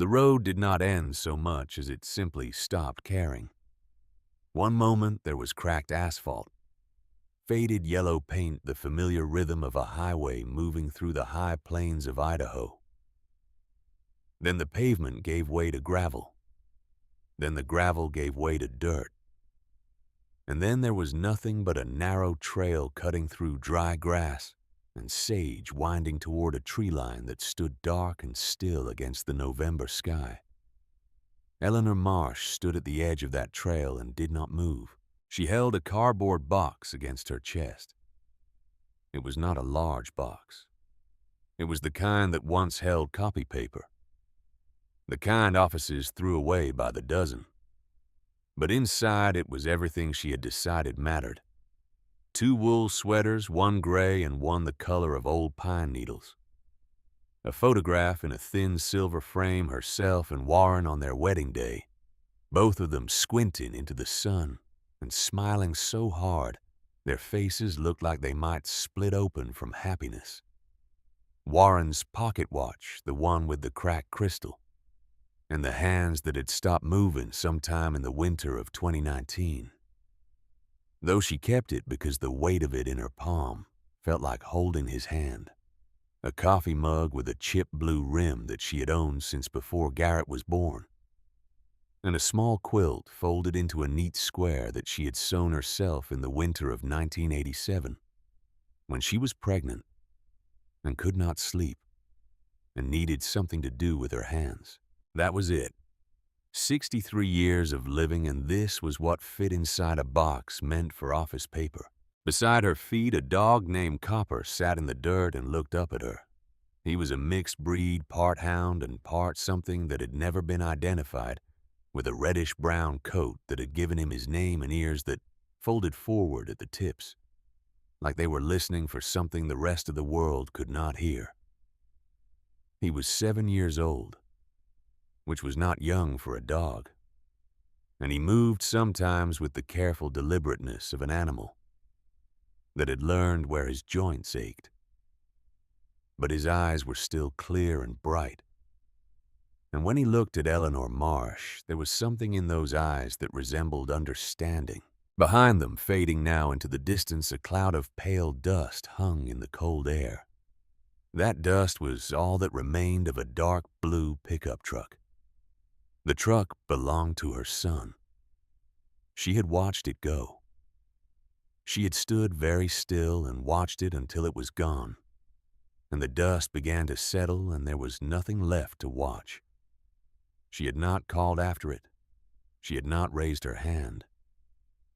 The road did not end so much as it simply stopped caring. One moment there was cracked asphalt, faded yellow paint, the familiar rhythm of a highway moving through the high plains of Idaho. Then the pavement gave way to gravel. Then the gravel gave way to dirt. And then there was nothing but a narrow trail cutting through dry grass and sage winding toward a tree line that stood dark and still against the November sky. Eleanor Marsh stood at the edge of that trail and did not move. She held a cardboard box against her chest. It was not a large box. It was the kind that once held copy paper, the kind offices threw away by the dozen. But inside it was everything she had decided mattered. 2 wool sweaters, 1 gray and 1 the color of old pine needles. A photograph in a thin silver frame, herself and Warren on their wedding day, both of them squinting into the sun and smiling so hard their faces looked like they might split open from happiness. Warren's pocket watch, the one with the cracked crystal, and the hands that had stopped moving sometime in the winter of 2019. Though she kept it because the weight of it in her palm felt like holding his hand. A coffee mug with a chipped blue rim that she had owned since before Garrett was born. And a small quilt folded into a neat square that she had sewn herself in the winter of 1987, when she was pregnant and could not sleep and needed something to do with her hands. That was it. 63 years of living, and this was what fit inside a box meant for office paper. Beside her feet, a dog named Copper sat in the dirt and looked up at her. He was a mixed breed, part hound and part something that had never been identified, with a reddish-brown coat that had given him his name and ears that folded forward at the tips, like they were listening for something the rest of the world could not hear. He was 7 years old, which was not young for a dog, and he moved sometimes with the careful deliberateness of an animal that had learned where his joints ached. But his eyes were still clear and bright, and when he looked at Eleanor Marsh, there was something in those eyes that resembled understanding. Behind them, fading now into the distance, a cloud of pale dust hung in the cold air. That dust was all that remained of a dark blue pickup truck. The truck belonged to her son. She had watched it go. She had stood very still and watched it until it was gone, and the dust began to settle and there was nothing left to watch. She had not called after it. She had not raised her hand.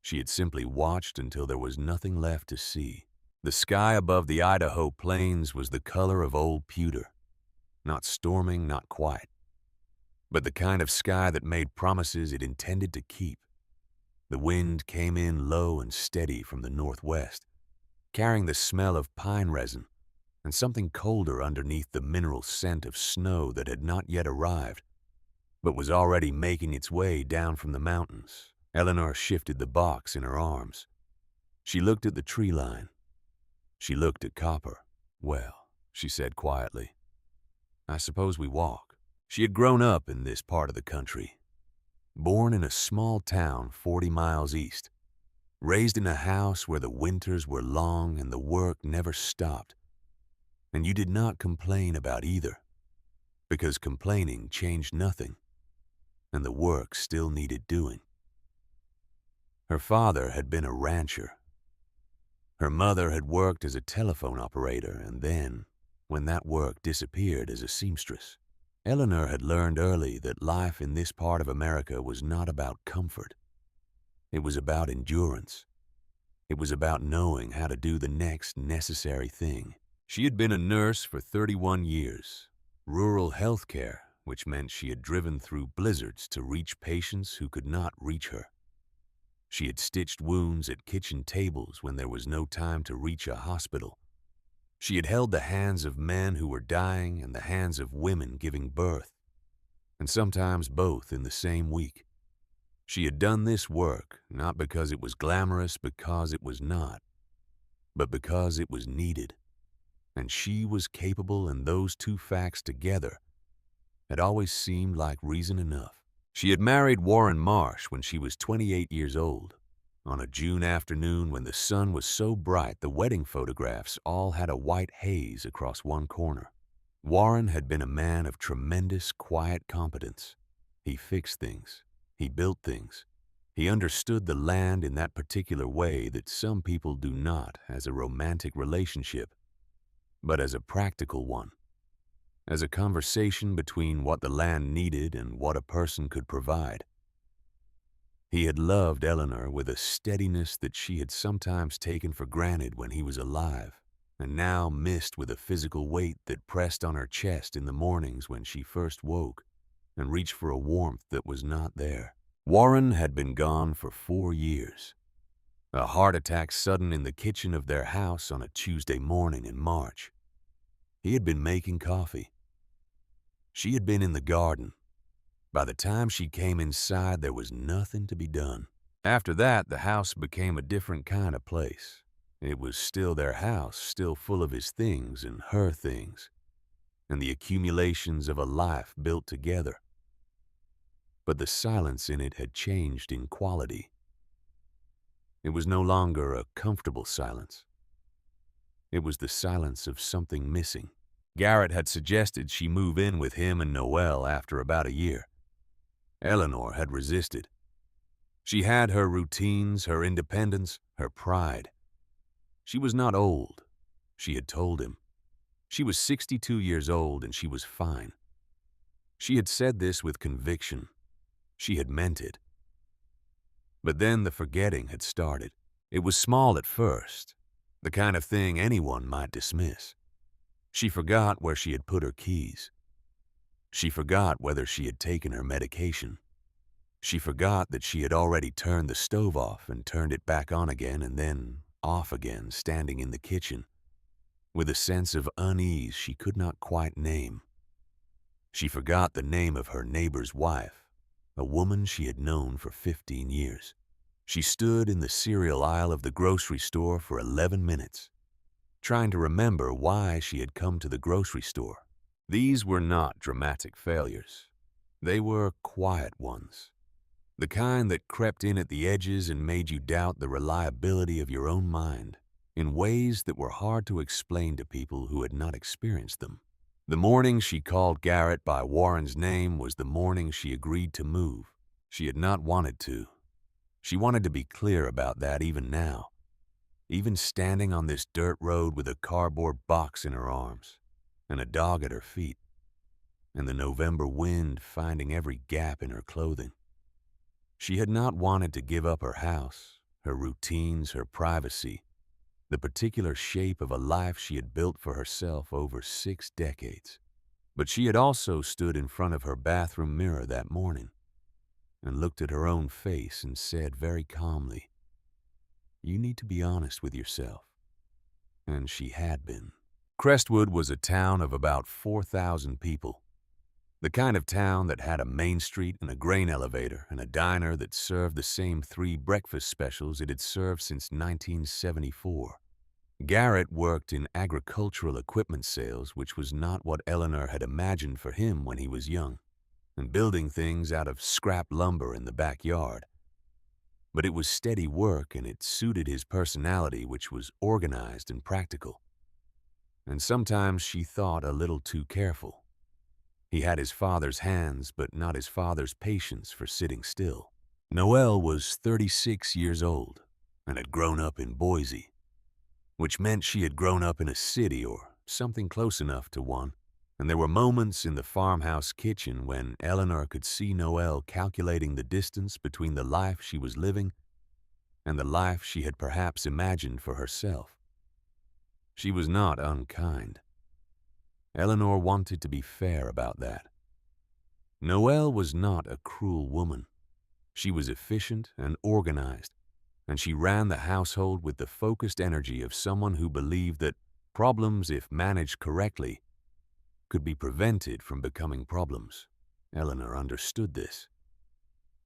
She had simply watched until there was nothing left to see. The sky above the Idaho plains was the color of old pewter, not storming, not quiet, but the kind of sky that made promises it intended to keep. The wind came in low and steady from the northwest, carrying the smell of pine resin and something colder underneath the mineral scent of snow that had not yet arrived, but was already making its way down from the mountains. Eleanor shifted the box in her arms. She looked at the tree line. She looked at Copper. "Well," she said quietly, "I suppose we walk." She had grown up in this part of the country, born in a small town 40 miles east, raised in a house where the winters were long and the work never stopped. And you did not complain about either, because complaining changed nothing, and the work still needed doing. Her father had been a rancher. Her mother had worked as a telephone operator, and then, when that work disappeared, as a seamstress. Eleanor had learned early that life in this part of America was not about comfort. It was about endurance. It was about knowing how to do the next necessary thing. She had been a nurse for 31 years, rural health care, which meant she had driven through blizzards to reach patients who could not reach her. She had stitched wounds at kitchen tables when there was no time to reach a hospital. She had held the hands of men who were dying and the hands of women giving birth, and sometimes both in the same week. She had done this work not because it was glamorous, because it was not, but because it was needed. And she was capable, and those two facts together had always seemed like reason enough. She had married Warren Marsh when she was 28 years old. On a June afternoon when the sun was so bright the wedding photographs all had a white haze across one corner. Warren had been a man of tremendous quiet competence. He fixed things. He built things. He understood the land in that particular way that some people do not as a romantic relationship, but as a practical one, as a conversation between what the land needed and what a person could provide. He had loved Eleanor with a steadiness that she had sometimes taken for granted when he was alive, and now missed with a physical weight that pressed on her chest in the mornings when she first woke and reached for a warmth that was not there. Warren had been gone for 4 years. A heart attack sudden in the kitchen of their house on a Tuesday morning in March. He had been making coffee. She had been in the garden. By the time she came inside, there was nothing to be done. After that, the house became a different kind of place. It was still their house, still full of his things and her things, and the accumulations of a life built together. But the silence in it had changed in quality. It was no longer a comfortable silence. It was the silence of something missing. Garrett had suggested she move in with him and Noelle after about a year. Eleanor had resisted. She had her routines, her independence, her pride. She was not old, she had told him. She was 62 years old and she was fine. She had said this with conviction. She had meant it. But then the forgetting had started. It was small at first, the kind of thing anyone might dismiss. She forgot where she had put her keys. She forgot whether she had taken her medication. She forgot that she had already turned the stove off and turned it back on again and then off again, standing in the kitchen, with a sense of unease she could not quite name. She forgot the name of her neighbor's wife, a woman she had known for 15 years. She stood in the cereal aisle of the grocery store for 11 minutes, trying to remember why she had come to the grocery store. These were not dramatic failures. They were quiet ones, the kind that crept in at the edges and made you doubt the reliability of your own mind in ways that were hard to explain to people who had not experienced them. The morning she called Garrett by Warren's name was the morning she agreed to move. She had not wanted to. She wanted to be clear about that even now, even standing on this dirt road with a cardboard box in her arms and a dog at her feet, and the November wind finding every gap in her clothing. She had not wanted to give up her house, her routines, her privacy, the particular shape of a life she had built for herself over 6 decades. But she had also stood in front of her bathroom mirror that morning and looked at her own face and said very calmly, "You need to be honest with yourself." And she had been. Crestwood was a town of about 4,000 people. The kind of town that had a main street and a grain elevator and a diner that served the same 3 breakfast specials it had served since 1974. Garrett worked in agricultural equipment sales, which was not what Eleanor had imagined for him when he was young, and building things out of scrap lumber in the backyard. But it was steady work and it suited his personality, which was organized and practical. And sometimes she thought a little too careful. He had his father's hands, but not his father's patience for sitting still. Noelle was 36 years old and had grown up in Boise, which meant she had grown up in a city or something close enough to one, and there were moments in the farmhouse kitchen when Eleanor could see Noelle calculating the distance between the life she was living and the life she had perhaps imagined for herself. She was not unkind. Eleanor wanted to be fair about that. Noelle was not a cruel woman. She was efficient and organized, and she ran the household with the focused energy of someone who believed that problems, if managed correctly, could be prevented from becoming problems. Eleanor understood this.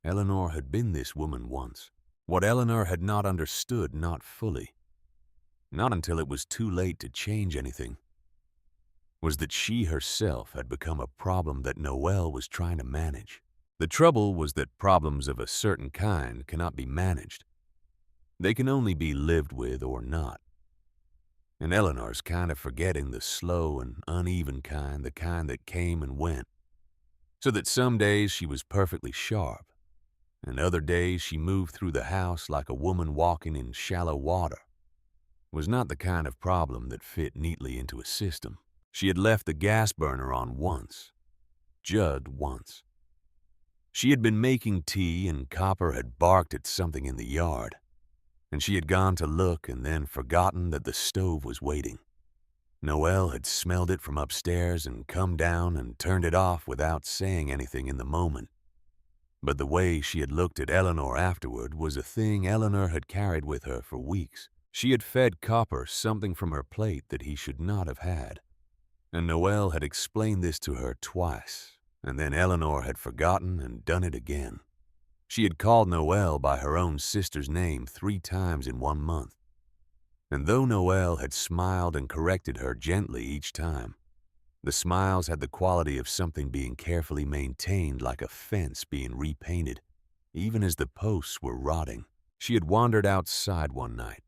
Eleanor had been this woman once. What Eleanor had not understood, not fully. Not until it was too late to change anything. was that she herself had become a problem that Noelle was trying to manage. The trouble was that problems of a certain kind cannot be managed. They can only be lived with or not. And Eleanor's kind of forgetting the slow and uneven kind, the kind that came and went, so that some days she was perfectly sharp, and other days she moved through the house like a woman walking in shallow water. Was not the kind of problem that fit neatly into a system. She had left the gas burner on once, Judd once. She had been making tea and Copper had barked at something in the yard, and she had gone to look and then forgotten that the stove was waiting. Noelle had smelled it from upstairs and come down and turned it off without saying anything in the moment. But the way she had looked at Eleanor afterward was a thing Eleanor had carried with her for weeks. She had fed Copper something from her plate that he should not have had. And Noelle had explained this to her twice, and then Eleanor had forgotten and done it again. She had called Noelle by her own sister's name 3 times in 1 month. And though Noelle had smiled and corrected her gently each time, the smiles had the quality of something being carefully maintained, like a fence being repainted, even as the posts were rotting. She had wandered outside one night.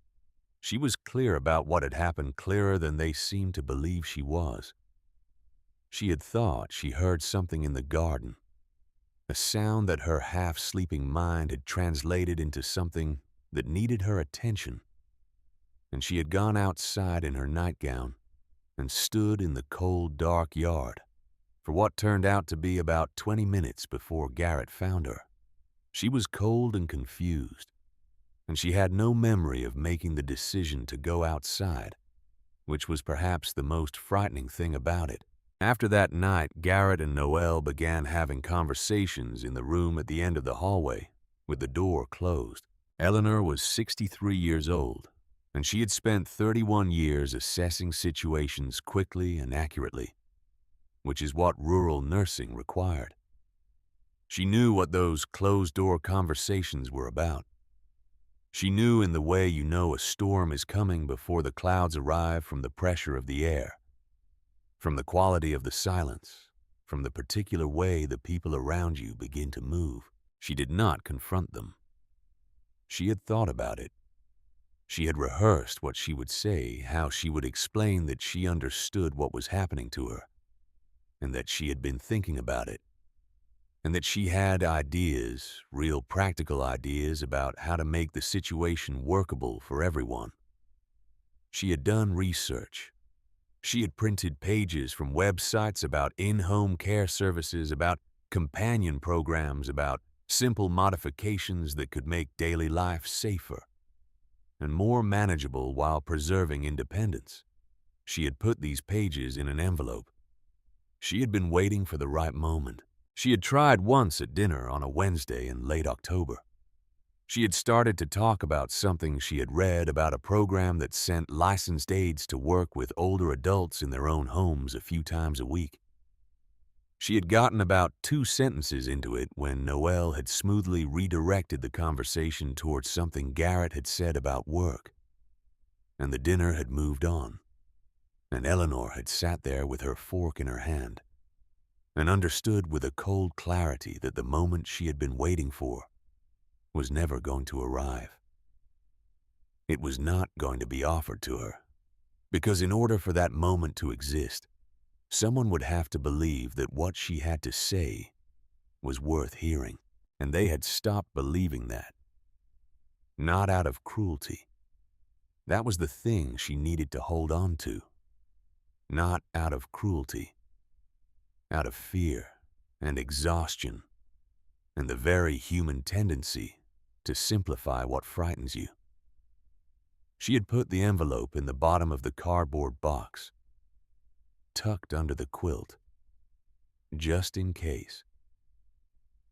She was clear about what had happened, clearer than they seemed to believe she was. She had thought she heard something in the garden, a sound that her half-sleeping mind had translated into something that needed her attention. And she had gone outside in her nightgown and stood in the cold, dark yard for what turned out to be about 20 minutes before Garrett found her. She was cold and confused, and she had no memory of making the decision to go outside, which was perhaps the most frightening thing about it. After that night, Garrett and Noelle began having conversations in the room at the end of the hallway, with the door closed. Eleanor was 63 years old, and she had spent 31 years assessing situations quickly and accurately, which is what rural nursing required. She knew what those closed-door conversations were about. She knew in the way you know a storm is coming before the clouds arrive, from the pressure of the air, from the quality of the silence, from the particular way the people around you begin to move. She did not confront them. She had thought about it. She had rehearsed what she would say, how she would explain that she understood what was happening to her, and that she had been thinking about it, and that she had ideas, real practical ideas, about how to make the situation workable for everyone. She had done research. She had printed pages from websites about in-home care services, about companion programs, about simple modifications that could make daily life safer and more manageable while preserving independence. She had put these pages in an envelope. She had been waiting for the right moment. She had tried once at dinner on a Wednesday in late October. She had started to talk about something she had read about a program that sent licensed aides to work with older adults in their own homes a few times a week. She had gotten about 2 sentences into it when Noelle had smoothly redirected the conversation towards something Garrett had said about work, and the dinner had moved on, and Eleanor had sat there with her fork in her hand, and understood with a cold clarity that the moment she had been waiting for was never going to arrive. It was not going to be offered to her, because in order for that moment to exist, someone would have to believe that what she had to say was worth hearing, and they had stopped believing that. Not out of cruelty. That was the thing she needed to hold on to. Not out of cruelty. Out of fear and exhaustion and the very human tendency to simplify what frightens you. She had put the envelope in the bottom of the cardboard box, tucked under the quilt, just in case.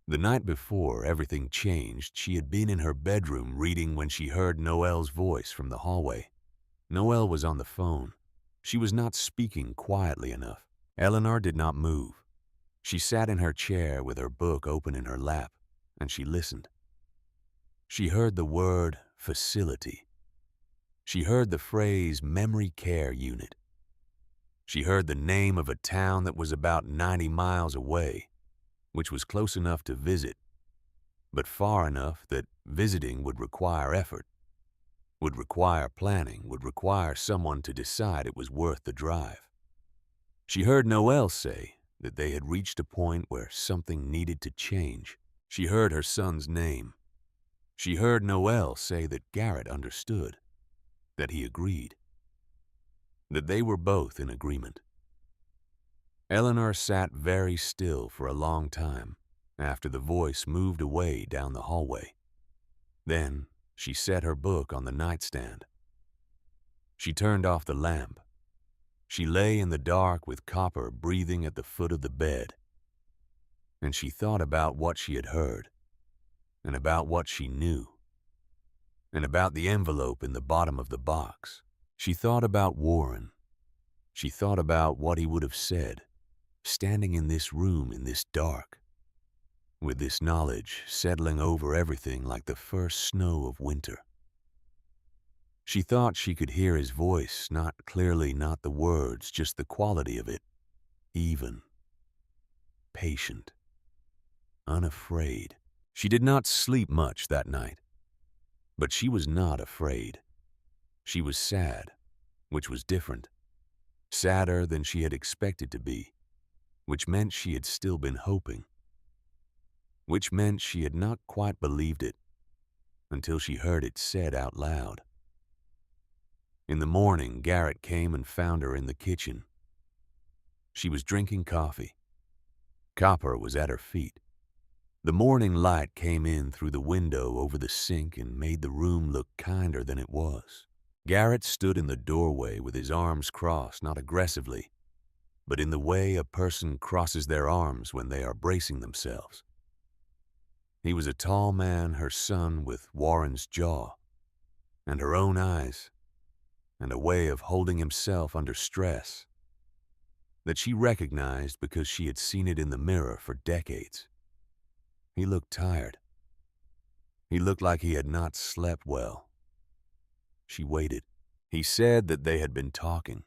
The night before everything changed, she had been in her bedroom reading when she heard Noelle's voice from the hallway. Noelle was on the phone. She was not speaking quietly enough. Eleanor did not move. She sat in her chair with her book open in her lap, and she listened. She heard the word facility. She heard the phrase memory care unit. She heard the name of a town that was about 90 miles away, which was close enough to visit, but far enough that visiting would require effort, would require planning, would require someone to decide it was worth the drive. She heard Noel say that they had reached a point where something needed to change. She heard her son's name. She heard Noel say that Garrett understood, that he agreed, that they were both in agreement. Eleanor sat very still for a long time after the voice moved away down the hallway. Then she set her book on the nightstand. She turned off the lamp. She lay in the dark with Copper breathing at the foot of the bed. And she thought about what she had heard, and about what she knew, and about the envelope in the bottom of the box. She thought about Warren. She thought about what he would have said, standing in this room in this dark, with this knowledge settling over everything like the first snow of winter. She thought she could hear his voice, not clearly, not the words, just the quality of it, even, patient, unafraid. She did not sleep much that night, but she was not afraid. She was sad, which was different, sadder than she had expected to be, which meant she had still been hoping, which meant she had not quite believed it until she heard it said out loud. In the morning, Garrett came and found her in the kitchen. She was drinking coffee. Copper was at her feet. The morning light came in through the window over the sink and made the room look kinder than it was. Garrett stood in the doorway with his arms crossed, not aggressively, but in the way a person crosses their arms when they are bracing themselves. He was a tall man, her son, with Warren's jaw, and her own eyes, and a way of holding himself under stress that she recognized because she had seen it in the mirror for decades. He looked tired. He looked like he had not slept well. She waited. He said that they had been talking.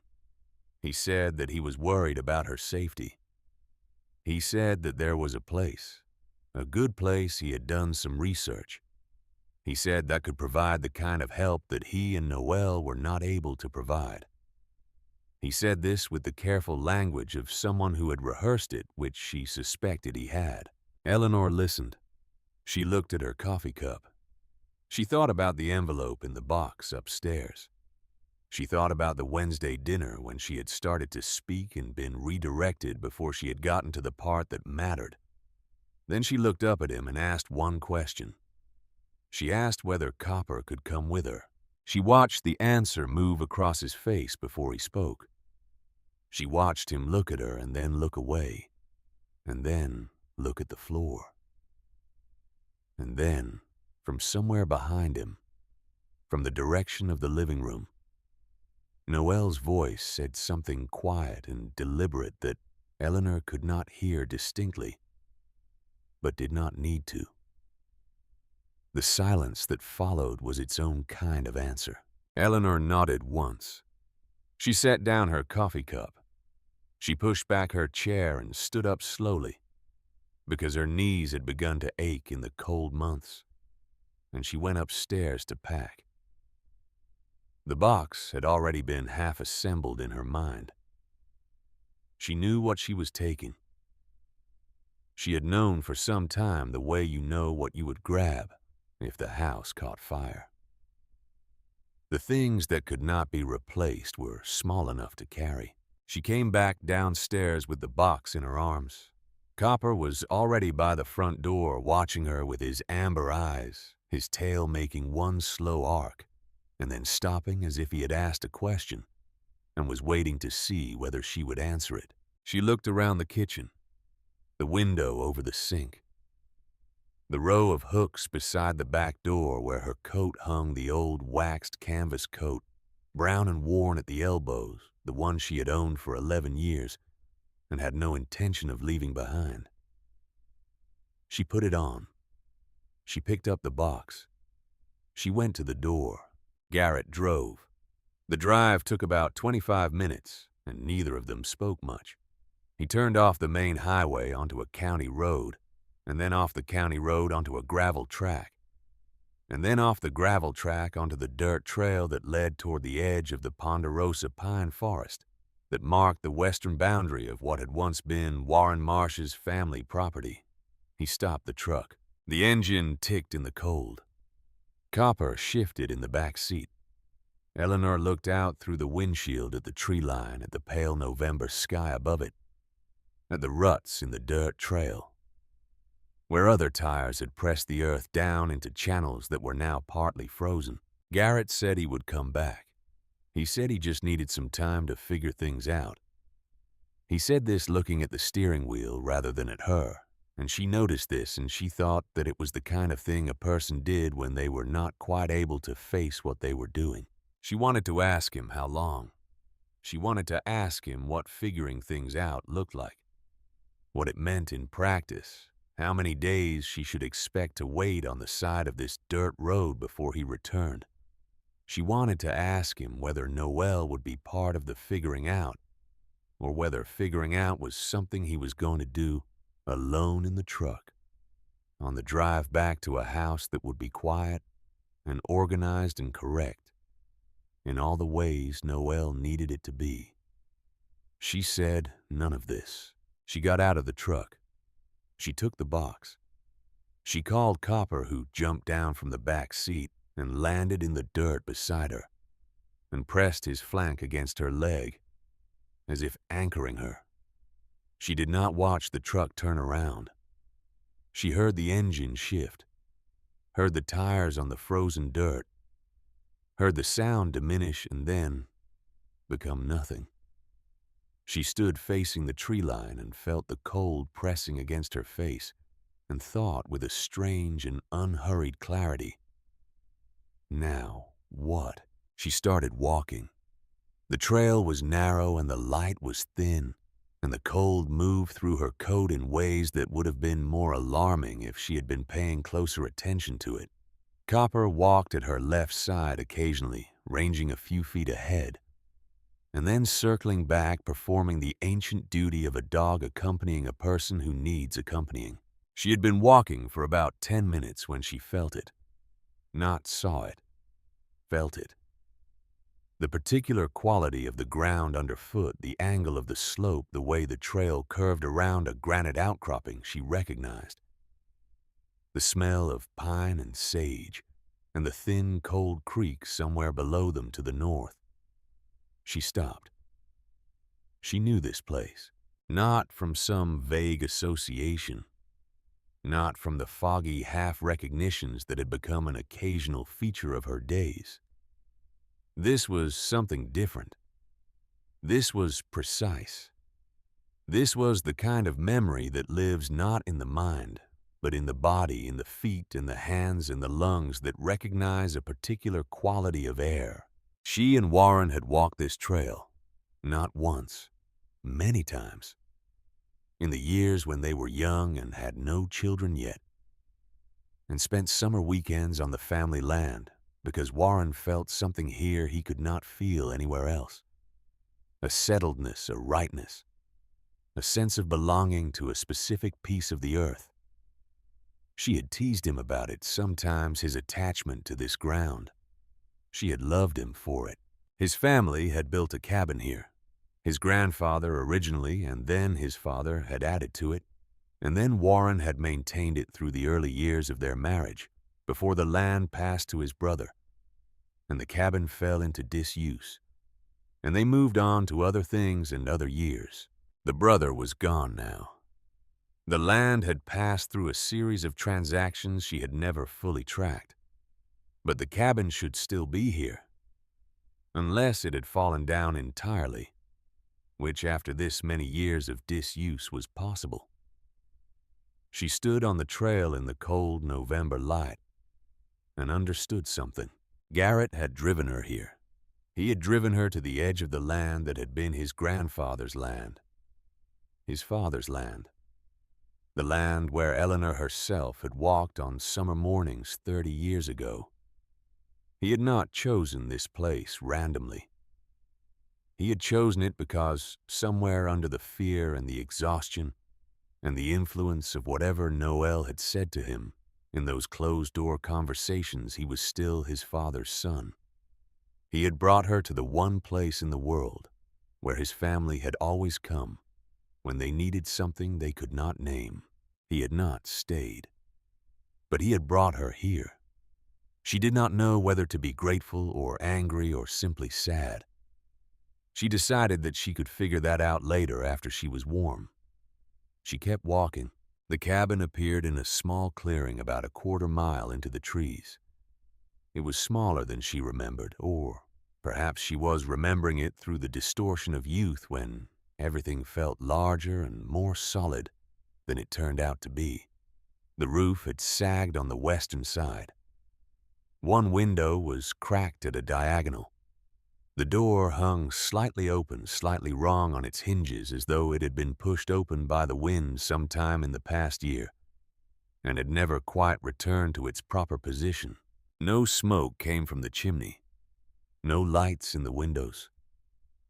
He said that he was worried about her safety. He said that there was a place, a good place. He had done some research. He said that could provide the kind of help that he and Noel were not able to provide. He said this with the careful language of someone who had rehearsed it, which she suspected he had. Eleanor listened. She looked at her coffee cup. She thought about the envelope in the box upstairs. She thought about the Wednesday dinner when she had started to speak and been redirected before she had gotten to the part that mattered. Then she looked up at him and asked one question. She asked whether Copper could come with her. She watched the answer move across his face before he spoke. She watched him look at her and then look away, and then look at the floor. And then, from somewhere behind him, from the direction of the living room, Noel's voice said something quiet and deliberate that Eleanor could not hear distinctly, but did not need to. The silence that followed was its own kind of answer. Eleanor nodded once. She set down her coffee cup. She pushed back her chair and stood up slowly, because her knees had begun to ache in the cold months, and she went upstairs to pack. The box had already been half assembled in her mind. She knew what she was taking. She had known for some time the way you know what you would grab if the house caught fire. The things that could not be replaced were small enough to carry. She came back downstairs with the box in her arms. Copper was already by the front door watching her with his amber eyes, his tail making one slow arc, and then stopping as if he had asked a question and was waiting to see whether she would answer it. She looked around the kitchen, the window over the sink, the row of hooks beside the back door where her coat hung, the old waxed canvas coat, brown and worn at the elbows, the one she had owned for 11 years and had no intention of leaving behind. She put it on. She picked up the box. She went to the door. Garrett drove. The drive took about 25 minutes, and neither of them spoke much. He turned off the main highway onto a county road, and then off the county road onto a gravel track, and then off the gravel track onto the dirt trail that led toward the edge of the Ponderosa pine forest that marked the western boundary of what had once been Warren Marsh's family property. He stopped the truck. The engine ticked in the cold. Copper shifted in the back seat. Eleanor looked out through the windshield at the tree line, at the pale November sky above it, at the ruts in the dirt trail, where other tires had pressed the earth down into channels that were now partly frozen. Garrett said he would come back. He said he just needed some time to figure things out. He said this looking at the steering wheel rather than at her, and she noticed this, and she thought that it was the kind of thing a person did when they were not quite able to face what they were doing. She wanted to ask him how long. She wanted to ask him what figuring things out looked like, what it meant in practice, how many days she should expect to wait on the side of this dirt road before he returned. She wanted to ask him whether Noel would be part of the figuring out, or whether figuring out was something he was going to do alone in the truck, on the drive back to a house that would be quiet and organized and correct in all the ways Noel needed it to be. She said none of this. She got out of the truck. She took the box. She called Copper, who jumped down from the back seat and landed in the dirt beside her, and pressed his flank against her leg, as if anchoring her. She did not watch the truck turn around. She heard the engine shift, heard the tires on the frozen dirt, heard the sound diminish and then become nothing. She stood facing the tree line and felt the cold pressing against her face, and thought with a strange and unhurried clarity, now what? She started walking. The trail was narrow and the light was thin, and the cold moved through her coat in ways that would have been more alarming if she had been paying closer attention to it. Copper walked at her left side occasionally, ranging a few feet ahead, and then circling back, performing the ancient duty of a dog accompanying a person who needs accompanying. She had been walking for about 10 minutes when she felt it. Not saw it. Felt it. The particular quality of the ground underfoot, the angle of the slope, the way the trail curved around a granite outcropping, she recognized. The smell of pine and sage, and the thin, cold creek somewhere below them to the north. She stopped. She knew this place, not from some vague association, not from the foggy half-recognitions that had become an occasional feature of her days. This was something different. This was precise. This was the kind of memory that lives not in the mind, but in the body, in the feet, in the hands, in the lungs that recognize a particular quality of air. She and Warren had walked this trail, not once, many times, in the years when they were young and had no children yet, and spent summer weekends on the family land because Warren felt something here he could not feel anywhere else. A settledness, a rightness, a sense of belonging to a specific piece of the earth. She had teased him about it, sometimes his attachment to this ground. She had loved him for it. His family had built a cabin here. His grandfather originally, and then his father, had added to it, and then Warren had maintained it through the early years of their marriage, before the land passed to his brother, and the cabin fell into disuse, and they moved on to other things and other years. The brother was gone now. The land had passed through a series of transactions she had never fully tracked. But the cabin should still be here, unless it had fallen down entirely, which after this many years of disuse was possible. She stood on the trail in the cold November light and understood something. Garrett had driven her here. He had driven her to the edge of the land that had been his grandfather's land, his father's land, the land where Eleanor herself had walked on summer mornings 30 years ago. He had not chosen this place randomly. He had chosen it because somewhere under the fear and the exhaustion and the influence of whatever Noel had said to him in those closed-door conversations, he was still his father's son. He had brought her to the one place in the world where his family had always come when they needed something they could not name. He had not stayed, but he had brought her here. She did not know whether to be grateful or angry or simply sad. She decided that she could figure that out later after she was warm. She kept walking. The cabin appeared in a small clearing about a quarter-mile into the trees. It was smaller than she remembered, or perhaps she was remembering it through the distortion of youth when everything felt larger and more solid than it turned out to be. The roof had sagged on the western side. One window was cracked at a diagonal. The door hung slightly open, slightly wrong on its hinges, as though it had been pushed open by the wind sometime in the past year and had never quite returned to its proper position. No smoke came from the chimney, no lights in the windows,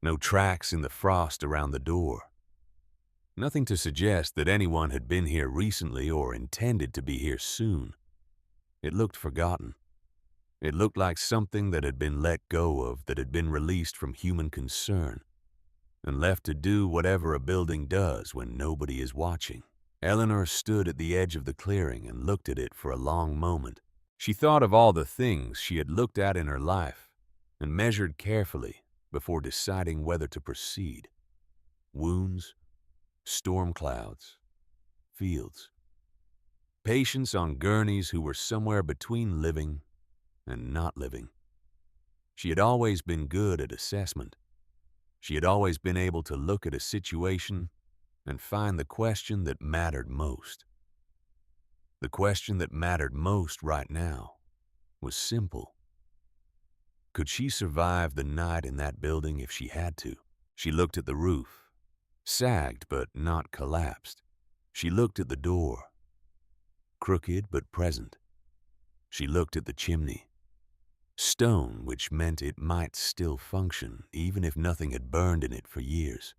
no tracks in the frost around the door. Nothing to suggest that anyone had been here recently or intended to be here soon. It looked forgotten. It looked like something that had been let go of, that had been released from human concern and left to do whatever a building does when nobody is watching. Eleanor stood at the edge of the clearing and looked at it for a long moment. She thought of all the things she had looked at in her life and measured carefully before deciding whether to proceed. Wounds, storm clouds, fields. Patients on gurneys who were somewhere between living and not living. She had always been good at assessment. She had always been able to look at a situation and find the question that mattered most. The question that mattered most right now was simple. Could she survive the night in that building if she had to? She looked at the roof, sagged but not collapsed. She looked at the door, crooked but present. She looked at the chimney, stone, which meant it might still function, even if nothing had burned in it for years.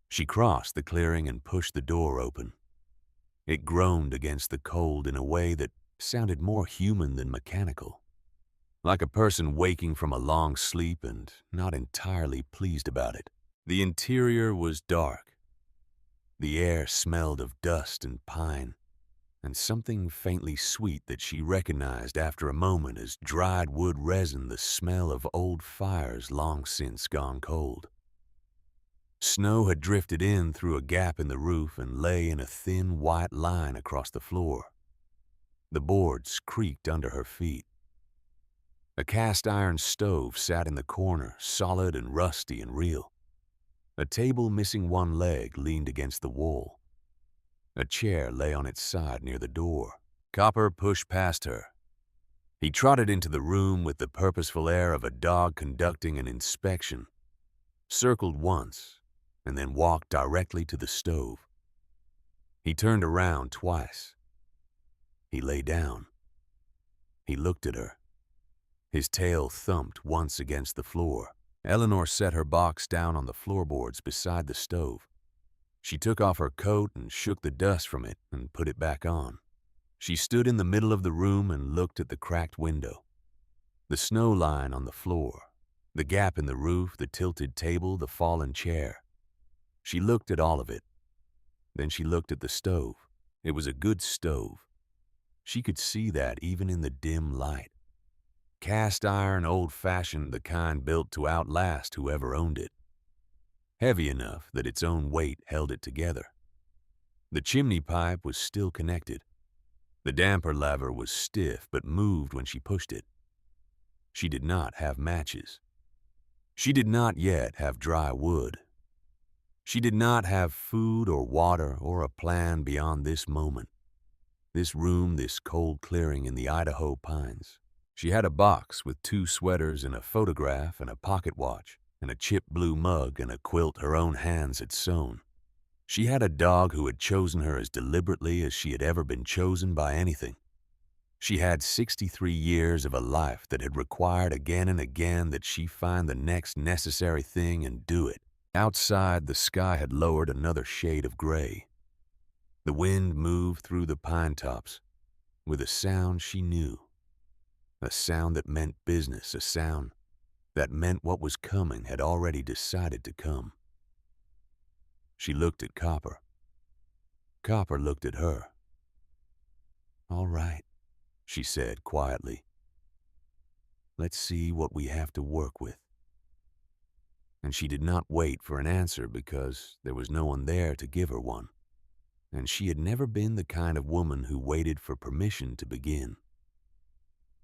She crossed the clearing and pushed the door open. It groaned against the cold in a way that sounded more human than mechanical, like a person waking from a long sleep and not entirely pleased about it. The interior was dark. The air smelled of dust and pine, and something faintly sweet that she recognized after a moment as dried wood resin, the smell of old fires long since gone cold. Snow had drifted in through a gap in the roof and lay in a thin white line across the floor. The boards creaked under her feet. A cast-iron stove sat in the corner, solid and rusty and real. A table missing one leg leaned against the wall. A chair lay on its side near the door. Copper pushed past her. He trotted into the room with the purposeful air of a dog conducting an inspection, circled once, and then walked directly to the stove. He turned around twice. He lay down. He looked at her. His tail thumped once against the floor. Eleanor set her box down on the floorboards beside the stove. She took off her coat and shook the dust from it and put it back on. She stood in the middle of the room and looked at the cracked window, the snow line on the floor, the gap in the roof, the tilted table, the fallen chair. She looked at all of it. Then she looked at the stove. It was a good stove. She could see that even in the dim light. Cast iron, old-fashioned, the kind built to outlast whoever owned it. Heavy enough that its own weight held it together. The chimney pipe was still connected. The damper lever was stiff but moved when she pushed it. She did not have matches. She did not yet have dry wood. She did not have food or water or a plan beyond this moment, this room, this cold clearing in the Idaho pines. She had a box with 2 sweaters and a photograph and a pocket watch and a chipped blue mug and a quilt her own hands had sewn. She had a dog who had chosen her as deliberately as she had ever been chosen by anything. She had 63 years of a life that had required again and again that she find the next necessary thing and do it. Outside, the sky had lowered another shade of gray. The wind moved through the pine tops with a sound she knew, a sound that meant business, a sound that meant what was coming had already decided to come. She looked at Copper. Copper looked at her. "All right," she said quietly. "Let's see what we have to work with." And she did not wait for an answer because there was no one there to give her one. And she had never been the kind of woman who waited for permission to begin.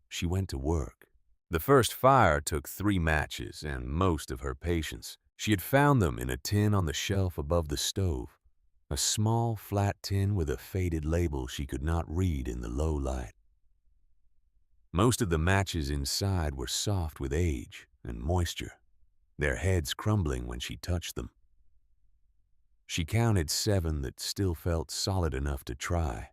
She went to work. The first fire took 3 matches and most of her patience. She had found them in a tin on the shelf above the stove, a small, flat tin with a faded label she could not read in the low light. Most of the matches inside were soft with age and moisture, their heads crumbling when she touched them. She counted 7 that still felt solid enough to try.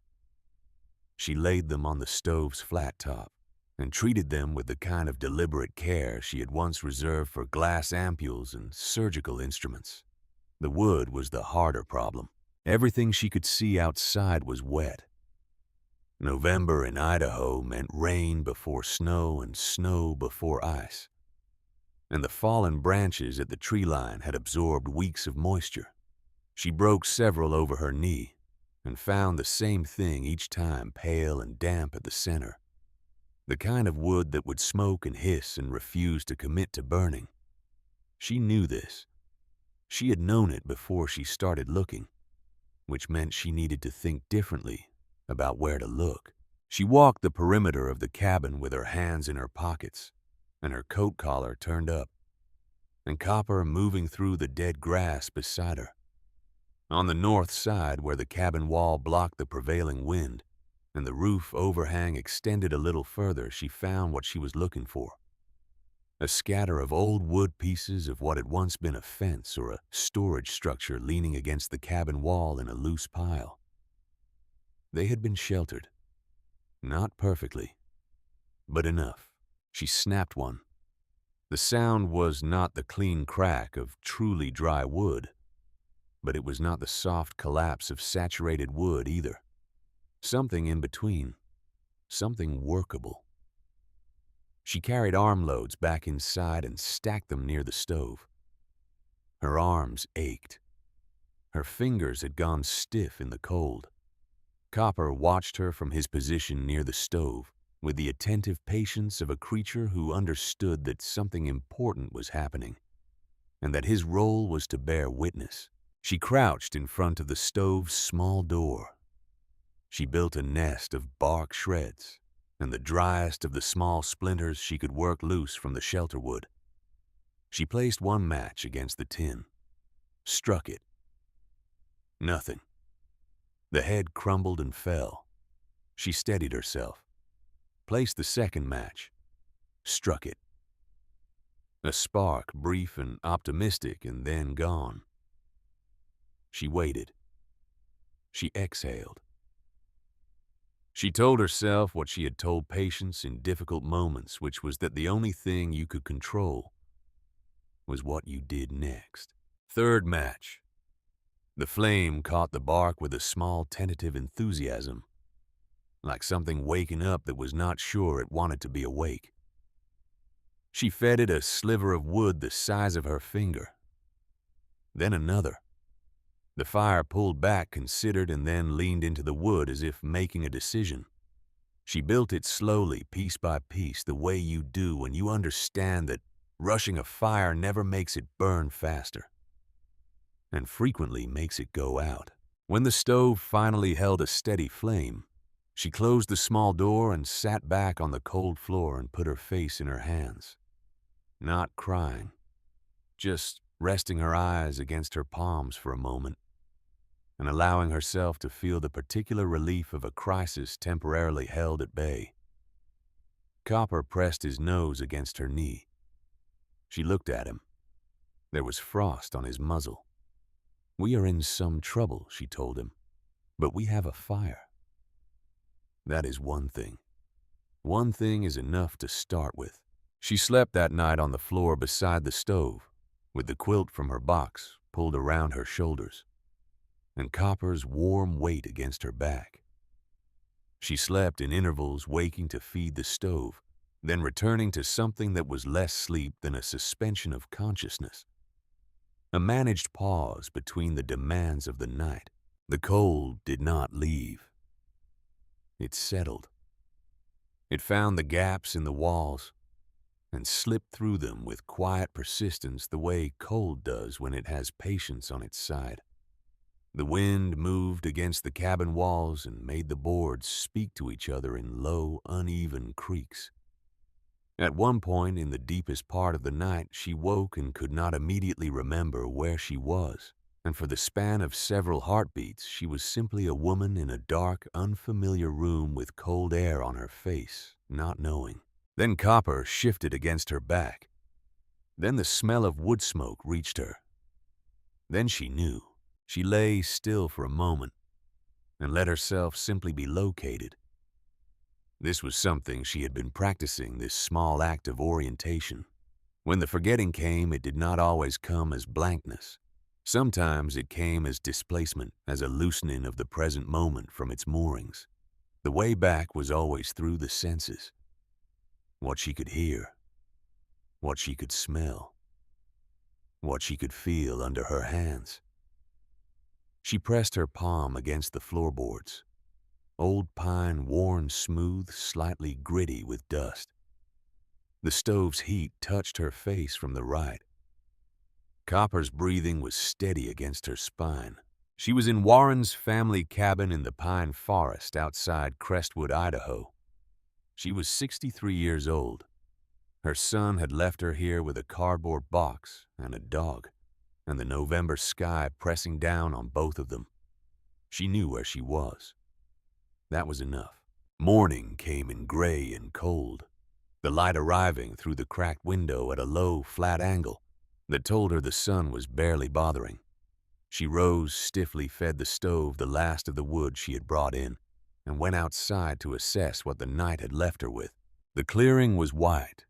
She laid them on the stove's flat top and treated them with the kind of deliberate care she had once reserved for glass ampules and surgical instruments. The wood was the harder problem. Everything she could see outside was wet. November in Idaho meant rain before snow and snow before ice. And the fallen branches at the tree line had absorbed weeks of moisture. She broke several over her knee and found the same thing each time, pale and damp at the center. The kind of wood that would smoke and hiss and refuse to commit to burning. She knew this. She had known it before she started looking, which meant she needed to think differently about where to look. She walked the perimeter of the cabin with her hands in her pockets and her coat collar turned up, and Copper moving through the dead grass beside her. On the north side, where the cabin wall blocked the prevailing wind and the roof overhang extended a little further, she found what she was looking for. A scatter of old wood pieces of what had once been a fence or a storage structure leaning against the cabin wall in a loose pile. They had been sheltered. Not perfectly, but enough. She snapped one. The sound was not the clean crack of truly dry wood, but it was not the soft collapse of saturated wood either. Something in between, something workable. She carried armloads back inside and stacked them near the stove. Her arms ached. Her fingers had gone stiff in the cold. Copper watched her from his position near the stove with the attentive patience of a creature who understood that something important was happening and that his role was to bear witness. She crouched in front of the stove's small door. She built a nest of bark shreds and the driest of the small splinters she could work loose from the shelter wood. She placed one match against the tin, struck it. Nothing. The head crumbled and fell. She steadied herself, placed the second match, struck it. A spark, brief and optimistic, and then gone. She waited. She exhaled. She told herself what she had told patients in difficult moments, which was that the only thing you could control was what you did next. Third match. The flame caught the bark with a small tentative enthusiasm, like something waking up that was not sure it wanted to be awake. She fed it a sliver of wood the size of her finger. Then another. The fire pulled back, considered, and then leaned into the wood as if making a decision. She built it slowly, piece by piece, the way you do when you understand that rushing a fire never makes it burn faster, and frequently makes it go out. When the stove finally held a steady flame, she closed the small door and sat back on the cold floor and put her face in her hands. Not crying, just resting her eyes against her palms for a moment and allowing herself to feel the particular relief of a crisis temporarily held at bay. Copper pressed his nose against her knee. She looked at him. There was frost on his muzzle. "We are in some trouble," she told him, "but we have a fire. That is one thing." One thing is enough to start with. She slept that night on the floor beside the stove, with the quilt from her box pulled around her shoulders, and Copper's warm weight against her back. She slept in intervals, waking to feed the stove, then returning to something that was less sleep than a suspension of consciousness. A managed pause between the demands of the night. The cold did not leave. It settled. It found the gaps in the walls and slipped through them with quiet persistence, the way cold does when it has patience on its side. The wind moved against the cabin walls and made the boards speak to each other in low, uneven creaks. At one point in the deepest part of the night, she woke and could not immediately remember where she was, and for the span of several heartbeats, she was simply a woman in a dark, unfamiliar room with cold air on her face, not knowing. Then Copper shifted against her back. Then the smell of wood smoke reached her. Then she knew. She lay still for a moment and let herself simply be located. This was something she had been practicing, this small act of orientation. When the forgetting came, it did not always come as blankness. Sometimes it came as displacement, as a loosening of the present moment from its moorings. The way back was always through the senses. What she could hear, what she could smell, what she could feel under her hands. She pressed her palm against the floorboards. Old pine worn smooth, slightly gritty with dust. The stove's heat touched her face from the right. Copper's breathing was steady against her spine. She was in Warren's family cabin in the pine forest outside Crestwood, Idaho. She was 63 years old. Her son had left her here with a cardboard box and a dog, and the November sky pressing down on both of them. She knew where she was. That was enough. Morning came in gray and cold, the light arriving through the cracked window at a low, flat angle that told her the sun was barely bothering. She rose, stiffly fed the stove the last of the wood she had brought in, and went outside to assess what the night had left her with. The clearing was white.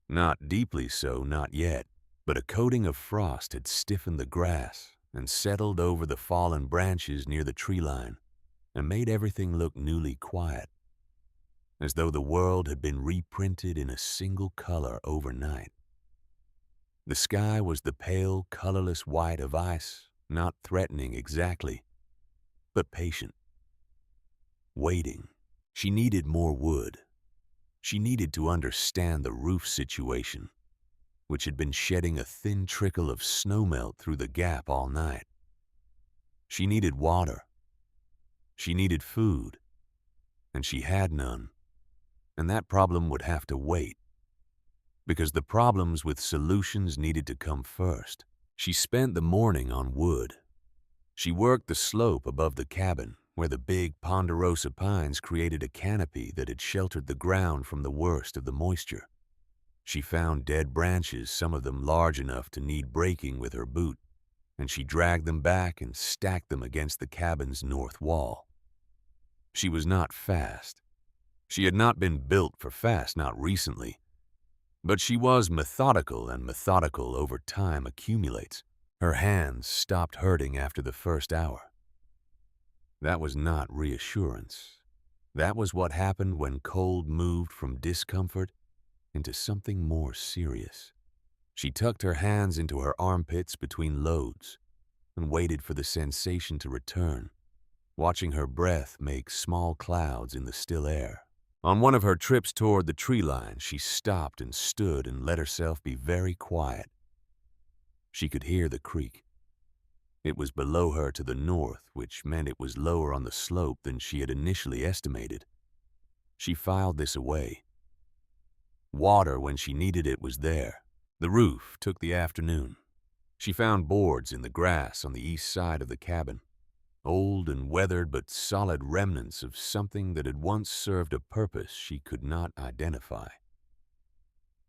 Not deeply so, not yet, but a coating of frost had stiffened the grass and settled over the fallen branches near the tree line and made everything look newly quiet, as though the world had been reprinted in a single color overnight. The sky was the pale, colorless white of ice, not threatening exactly, but patient. Waiting. She needed more wood. She needed to understand the roof situation, which had been shedding a thin trickle of snowmelt through the gap all night. She needed water. She needed food, and she had none, and that problem would have to wait, because the problems with solutions needed to come first. She spent the morning on wood. She worked the slope above the cabin, where the big ponderosa pines created a canopy that had sheltered the ground from the worst of the moisture. She found dead branches, some of them large enough to need breaking with her boot, and she dragged them back and stacked them against the cabin's north wall. She was not fast. She had not been built for fast, not recently. But she was methodical, and methodical over time accumulates. Her hands stopped hurting after the first hour. That was not reassurance. That was what happened when cold moved from discomfort into something more serious. She tucked her hands into her armpits between loads and waited for the sensation to return, watching her breath make small clouds in the still air. On one of her trips toward the tree line, she stopped and stood and let herself be very quiet. She could hear the creek. It was below her to the north, which meant it was lower on the slope than she had initially estimated. She filed this away. Water, when she needed it, was there. The roof took the afternoon. She found boards in the grass on the east side of the cabin, old and weathered but solid remnants of something that had once served a purpose she could not identify.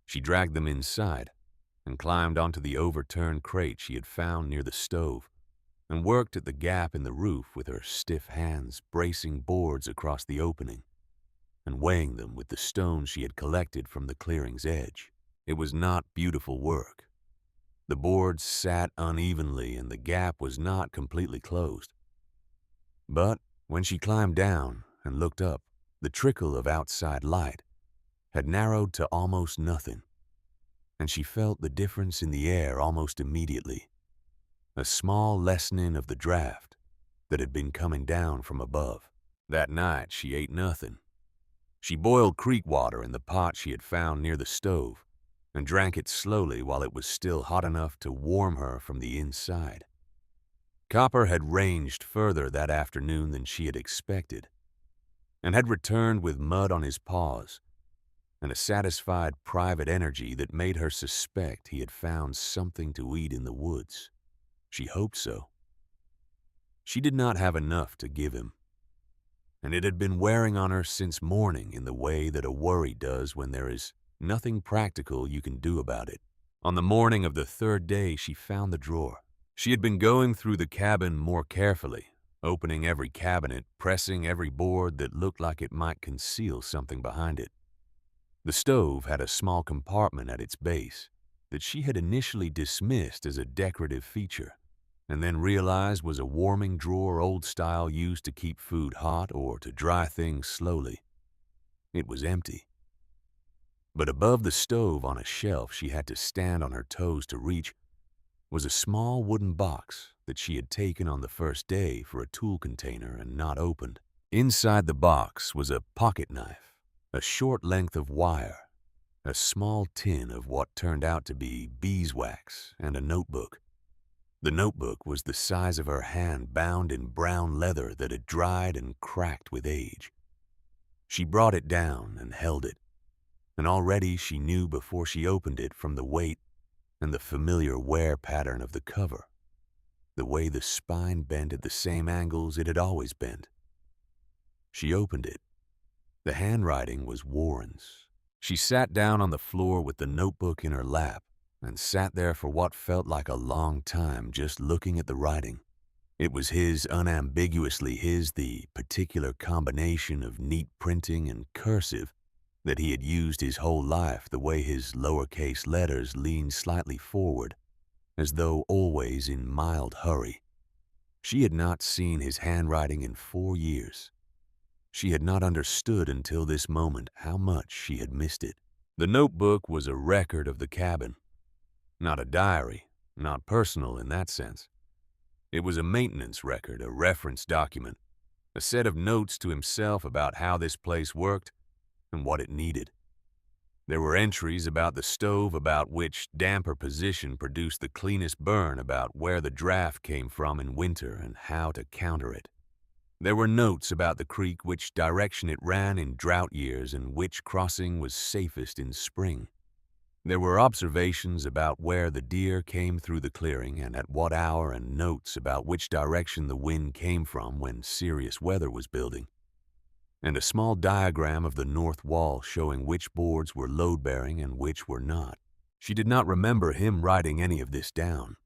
She dragged them inside and climbed onto the overturned crate she had found near the stove and worked at the gap in the roof with her stiff hands bracing boards across the opening. and weighing them with the stones she had collected from the clearing's edge. It was not beautiful work. The boards sat unevenly and the gap was not completely closed. But when she climbed down and looked up, the trickle of outside light had narrowed to almost nothing, and she felt the difference in the air almost immediately, a small lessening of the draft that had been coming down from above. That night she ate nothing. She boiled creek water in the pot she had found near the stove and drank it slowly while it was still hot enough to warm her from the inside. Copper had ranged further that afternoon than she had expected, and had returned with mud on his paws and a satisfied private energy that made her suspect he had found something to eat in the woods. She hoped so. She did not have enough to give him, and it had been wearing on her since morning in the way that a worry does when there is nothing practical you can do about it. On the morning of the third day, she found the drawer. She had been going through the cabin more carefully, opening every cabinet, pressing every board that looked like it might conceal something behind it. The stove had a small compartment at its base that she had initially dismissed as a decorative feature, and then realized was a warming drawer old style used to keep food hot or to dry things slowly. It was empty. But above the stove on a shelf she had to stand on her toes to reach was a small wooden box that she had taken on the first day for a tool container and not opened. Inside the box was a pocket knife, a short length of wire, a small tin of what turned out to be beeswax, and a notebook. The notebook was the size of her hand, bound in brown leather that had dried and cracked with age. She brought it down and held it, and already she knew before she opened it from the weight and the familiar wear pattern of the cover, the way the spine bent at the same angles it had always bent. She opened it. The handwriting was Warren's. She sat down on the floor with the notebook in her lap and sat there for what felt like a long time just looking at the writing. It was his, unambiguously his, the particular combination of neat printing and cursive that he had used his whole life, the way his lowercase letters leaned slightly forward, as though always in mild hurry. She had not seen his handwriting in 4 years. She had not understood until this moment how much she had missed it. The notebook was a record of the cabin. Not a diary, not personal in that sense. It was a maintenance record, a reference document, a set of notes to himself about how this place worked and what it needed. There were entries about the stove, about which damper position produced the cleanest burn, about where the draft came from in winter and how to counter it. There were notes about the creek, which direction it ran in drought years and which crossing was safest in spring. There were observations about where the deer came through the clearing and at what hour, and notes about which direction the wind came from when serious weather was building, and a small diagram of the north wall showing which boards were load-bearing and which were not. She did not remember him writing any of this down.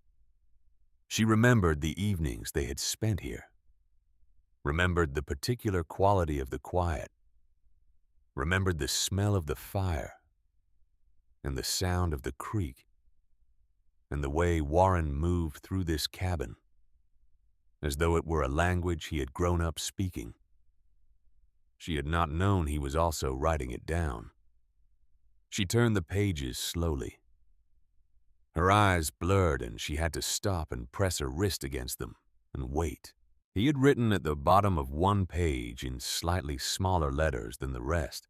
She remembered the evenings they had spent here, remembered the particular quality of the quiet, remembered the smell of the fire, and the sound of the creek, and the way Warren moved through this cabin, as though it were a language he had grown up speaking. She had not known he was also writing it down. She turned the pages slowly. Her eyes blurred and she had to stop and press her wrist against them and wait. He had written at the bottom of one page in slightly smaller letters than the rest,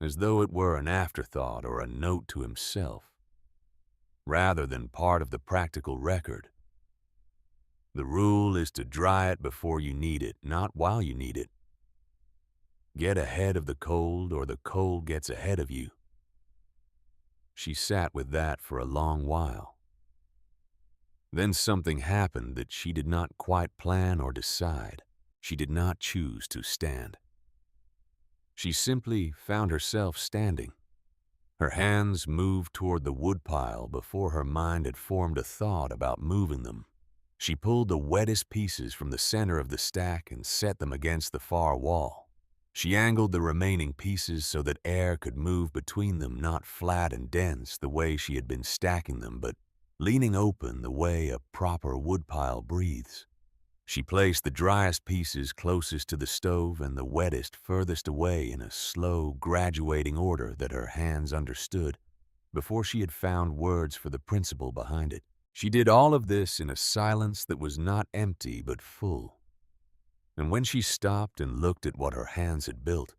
as though it were an afterthought or a note to himself, rather than part of the practical record. The rule is to dry it before you need it, not while you need it. Get ahead of the cold, or the cold gets ahead of you. She sat with that for a long while. Then something happened that she did not quite plan or decide. She did not choose to stand. She simply found herself standing. Her hands moved toward the woodpile before her mind had formed a thought about moving them. She pulled the wettest pieces from the center of the stack and set them against the far wall. She angled the remaining pieces so that air could move between them, not flat and dense the way she had been stacking them, but leaning open the way a proper woodpile breathes. She placed the driest pieces closest to the stove and the wettest furthest away in a slow, graduating order that her hands understood before she had found words for the principle behind it. She did all of this in a silence that was not empty but full. And when she stopped and looked at what her hands had built,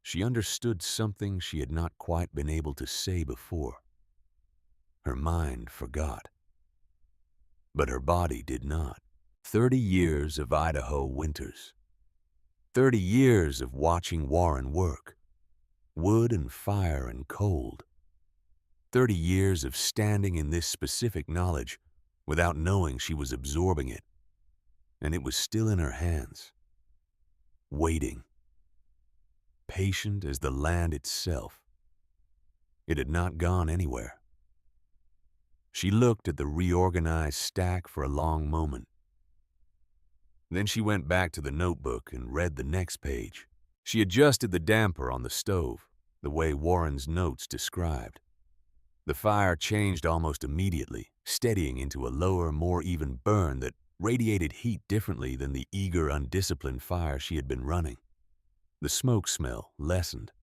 she understood something she had not quite been able to say before. Her mind forgot, but her body did not. 30 years of Idaho winters. 30 years of watching Warren work. Wood and fire and cold. 30 years of standing in this specific knowledge without knowing she was absorbing it. And it was still in her hands. Waiting. Patient as the land itself. It had not gone anywhere. She looked at the reorganized stack for a long moment. Then she went back to the notebook and read the next page. She adjusted the damper on the stove, the way Warren's notes described. The fire changed almost immediately, steadying into a lower, more even burn that radiated heat differently than the eager, undisciplined fire she had been running. The smoke smell lessened.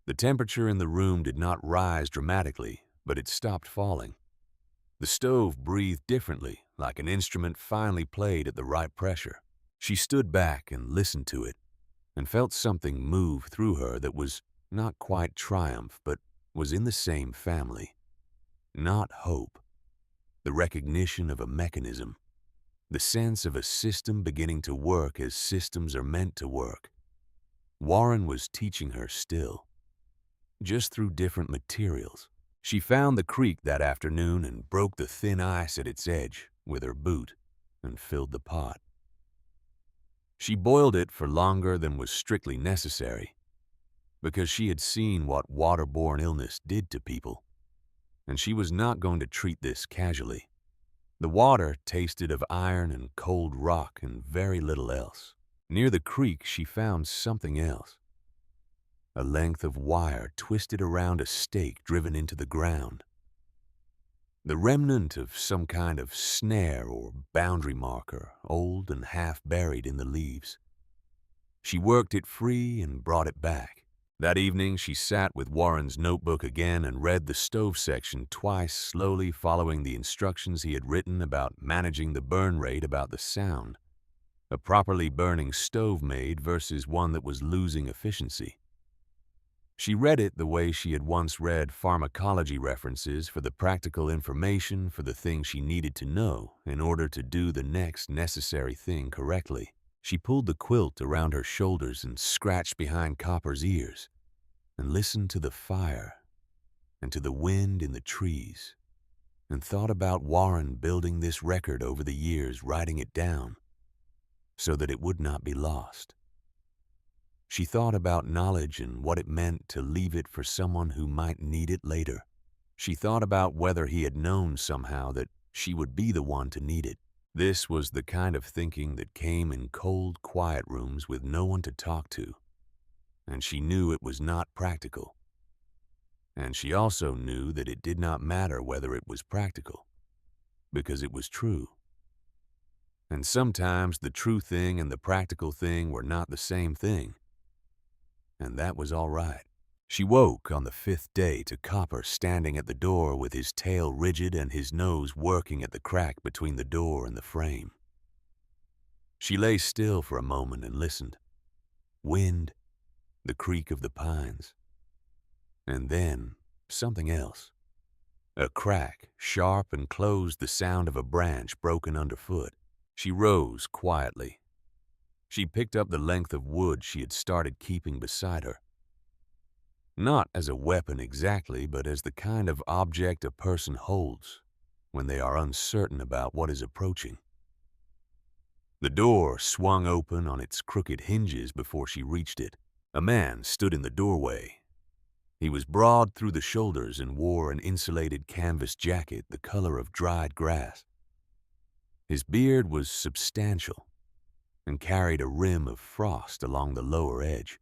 The temperature in the room did not rise dramatically, but it stopped falling. The stove breathed differently, like an instrument finally played at the right pressure. She stood back and listened to it, and felt something move through her that was not quite triumph, but was in the same family. Not hope. The recognition of a mechanism. The sense of a system beginning to work as systems are meant to work. Warren was teaching her still, just through different materials. She found the creek that afternoon and broke the thin ice at its edge with her boot and filled the pot. She boiled it for longer than was strictly necessary because she had seen what waterborne illness did to people, and she was not going to treat this casually. The water tasted of iron and cold rock and very little else. Near the creek, she found something else. A length of wire twisted around a stake driven into the ground. The remnant of some kind of snare or boundary marker, old and half buried in the leaves. She worked it free and brought it back. That evening, she sat with Warren's notebook again and read the stove section twice, slowly following the instructions he had written about managing the burn rate about the sound. A properly burning stove made versus one that was losing efficiency. She read it the way she had once read pharmacology references for the practical information for the thing she needed to know in order to do the next necessary thing correctly. She pulled the quilt around her shoulders and scratched behind Copper's ears and listened to the fire and to the wind in the trees and thought about Warren building this record over the years, writing it down so that it would not be lost. She thought about knowledge and what it meant to leave it for someone who might need it later. She thought about whether he had known somehow that she would be the one to need it. This was the kind of thinking that came in cold, quiet rooms with no one to talk to. And she knew it was not practical. And she also knew that it did not matter whether it was practical, because it was true. And sometimes the true thing and the practical thing were not the same thing. And that was all right. She woke on the 5th day to Copper standing at the door with his tail rigid and his nose working at the crack between the door and the frame. She lay still for a moment and listened. Wind, the creak of the pines. And then something else. A crack, sharp and closed the sound of a branch broken underfoot. She rose quietly. She picked up the length of wood she had started keeping beside her. Not as a weapon exactly, but as the kind of object a person holds when they are uncertain about what is approaching. The door swung open on its crooked hinges before she reached it. A man stood in the doorway. He was broad through the shoulders and wore an insulated canvas jacket the color of dried grass. His beard was substantial, and carried a rim of frost along the lower edge.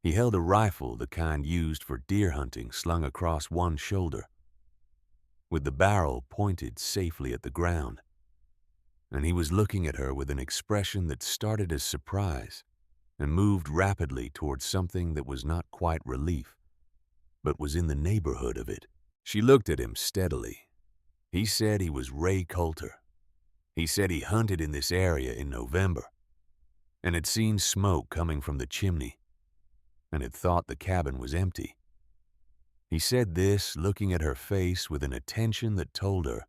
He held a rifle, the kind used for deer hunting, slung across one shoulder, with the barrel pointed safely at the ground, and he was looking at her with an expression that started as surprise and moved rapidly towards something that was not quite relief, but was in the neighborhood of it. She looked at him steadily. He said he was Ray Coulter. He said he hunted in this area in November and had seen smoke coming from the chimney and had thought the cabin was empty. He said this, looking at her face with an attention that told her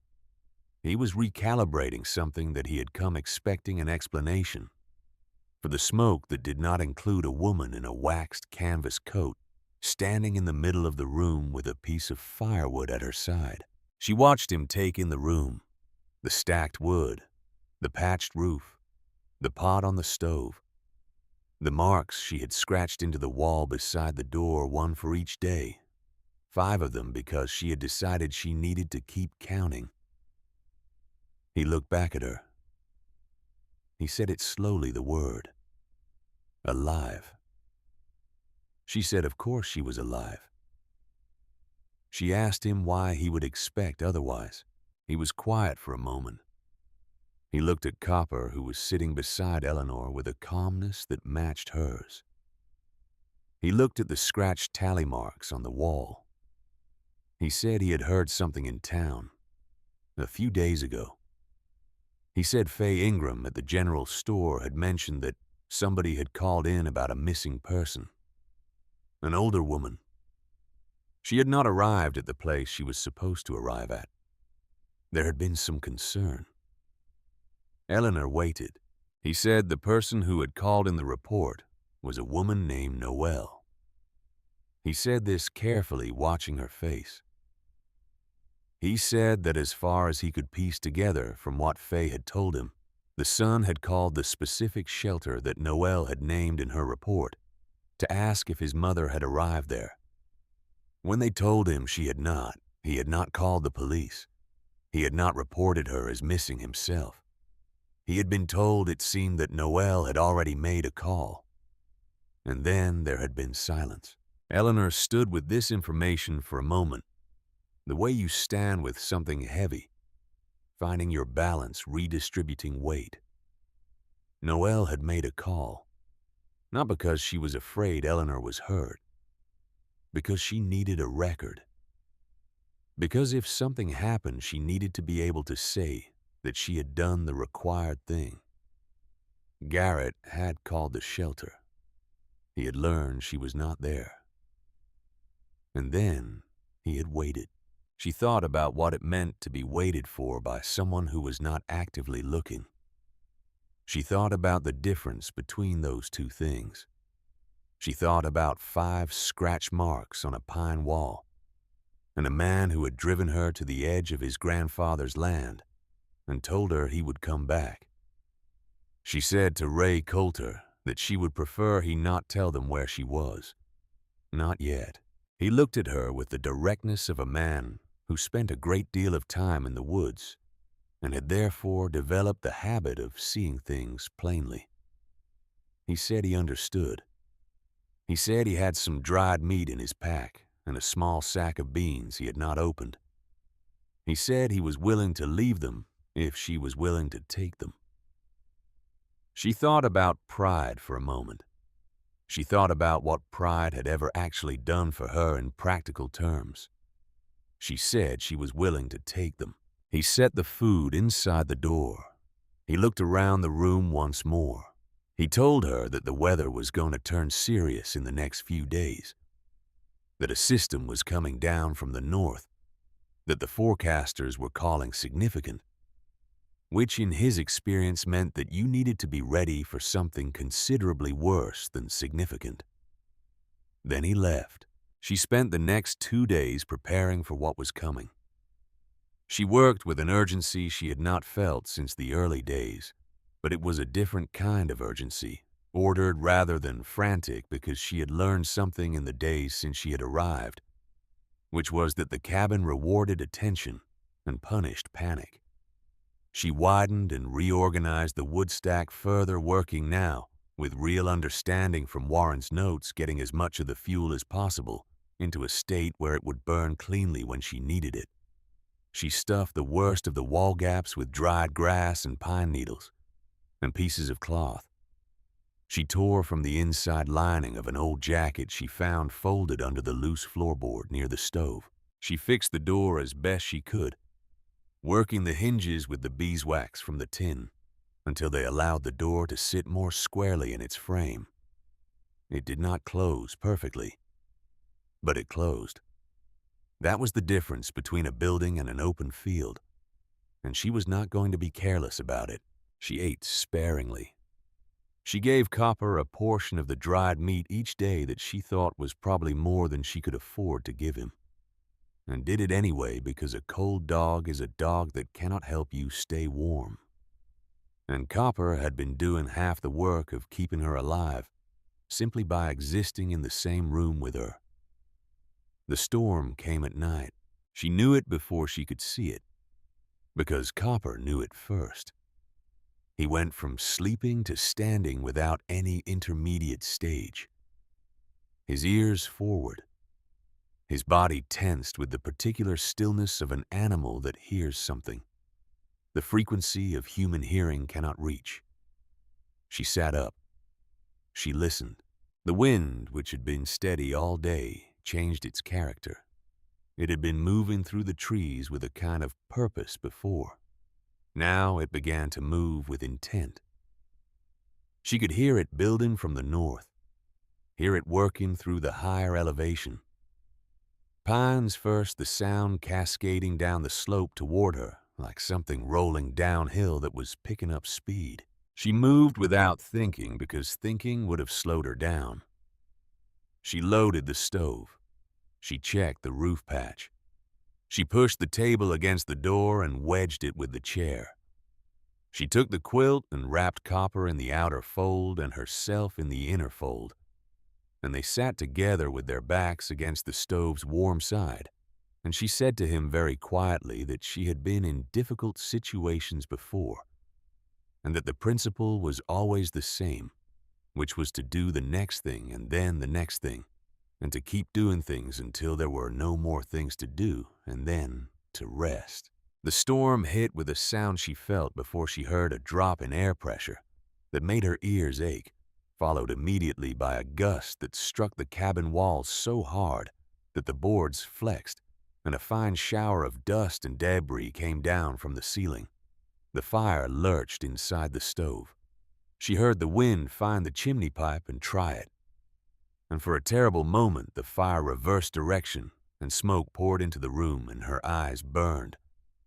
he was recalibrating something that he had come expecting an explanation for the smoke that did not include a woman in a waxed canvas coat standing in the middle of the room with a piece of firewood at her side. She watched him take in the room, the stacked wood, the patched roof, the pot on the stove, the marks she had scratched into the wall beside the door, one for each day, 5 of them because she had decided she needed to keep counting. He looked back at her. He said it slowly, the word, alive. She said of course she was alive. She asked him why he would expect otherwise. He was quiet for a moment. He looked at Copper, who was sitting beside Eleanor with a calmness that matched hers. He looked at the scratched tally marks on the wall. He said he had heard something in town a few days ago. He said Faye Ingram at the general store had mentioned that somebody had called in about a missing person, an older woman. She had not arrived at the place she was supposed to arrive at. There had been some concern. Eleanor waited. He said the person who had called in the report was a woman named Noelle. He said this carefully, watching her face. He said that as far as he could piece together from what Faye had told him, the son had called the specific shelter that Noelle had named in her report to ask if his mother had arrived there. When they told him she had not, he had not called the police. He had not reported her as missing himself. He had been told it seemed that Noelle had already made a call. And then there had been silence. Eleanor stood with this information for a moment, the way you stand with something heavy, finding your balance, redistributing weight. Noelle had made a call, not because she was afraid Eleanor was hurt, because she needed a record. Because if something happened, she needed to be able to say that she had done the required thing. Garrett had called the shelter. He had learned she was not there. And then he had waited. She thought about what it meant to be waited for by someone who was not actively looking. She thought about the difference between those two things. She thought about 5 scratch marks on a pine wall, and a man who had driven her to the edge of his grandfather's land and told her he would come back. She said to Ray Coulter that she would prefer he not tell them where she was. Not yet. He looked at her with the directness of a man who spent a great deal of time in the woods and had therefore developed the habit of seeing things plainly. He said he understood. He said he had some dried meat in his pack and a small sack of beans he had not opened. He said he was willing to leave them if she was willing to take them. She thought about pride for a moment. She thought about what pride had ever actually done for her in practical terms. She said she was willing to take them. He set the food inside the door. He looked around the room once more. He told her that the weather was going to turn serious in the next few days, that a system was coming down from the north, that the forecasters were calling significant, which in his experience meant that you needed to be ready for something considerably worse than significant. Then he left. She spent the next 2 days preparing for what was coming. She worked with an urgency she had not felt since the early days, but it was a different kind of urgency, ordered rather than frantic, because she had learned something in the days since she had arrived, which was that the cabin rewarded attention and punished panic. She widened and reorganized the wood stack further, working now, with real understanding from Warren's notes, getting as much of the fuel as possible into a state where it would burn cleanly when she needed it. She stuffed the worst of the wall gaps with dried grass and pine needles and pieces of cloth. She tore from the inside lining of an old jacket she found folded under the loose floorboard near the stove. She fixed the door as best she could, working the hinges with the beeswax from the tin until they allowed the door to sit more squarely in its frame. It did not close perfectly, but it closed. That was the difference between a building and an open field, and she was not going to be careless about it. She ate sparingly. She gave Copper a portion of the dried meat each day that she thought was probably more than she could afford to give him, and did it anyway because a cold dog is a dog that cannot help you stay warm. And Copper had been doing half the work of keeping her alive simply by existing in the same room with her. The storm came at night. She knew it before she could see it, because Copper knew it first. He went from sleeping to standing without any intermediate stage. His ears forward, his body tensed with the particular stillness of an animal that hears something the frequency of human hearing cannot reach. She sat up. She listened. The wind, which had been steady all day, changed its character. It had been moving through the trees with a kind of purpose before. Now it began to move with intent. She could hear it building from the north, hear it working through the higher elevation. Pines first, the sound cascading down the slope toward her, like something rolling downhill that was picking up speed. She moved without thinking because thinking would have slowed her down. She loaded the stove. She checked the roof patch. She pushed the table against the door and wedged it with the chair. She took the quilt and wrapped Copper in the outer fold and herself in the inner fold, and they sat together with their backs against the stove's warm side, and she said to him very quietly that she had been in difficult situations before, and that the principle was always the same, which was to do the next thing and then the next thing, and to keep doing things until there were no more things to do, and then to rest. The storm hit with a sound she felt before she heard a drop in air pressure that made her ears ache, followed immediately by a gust that struck the cabin walls so hard that the boards flexed, and a fine shower of dust and debris came down from the ceiling. The fire lurched inside the stove. She heard the wind find the chimney pipe and try it. And for a terrible moment, the fire reversed direction, and smoke poured into the room, and her eyes burned,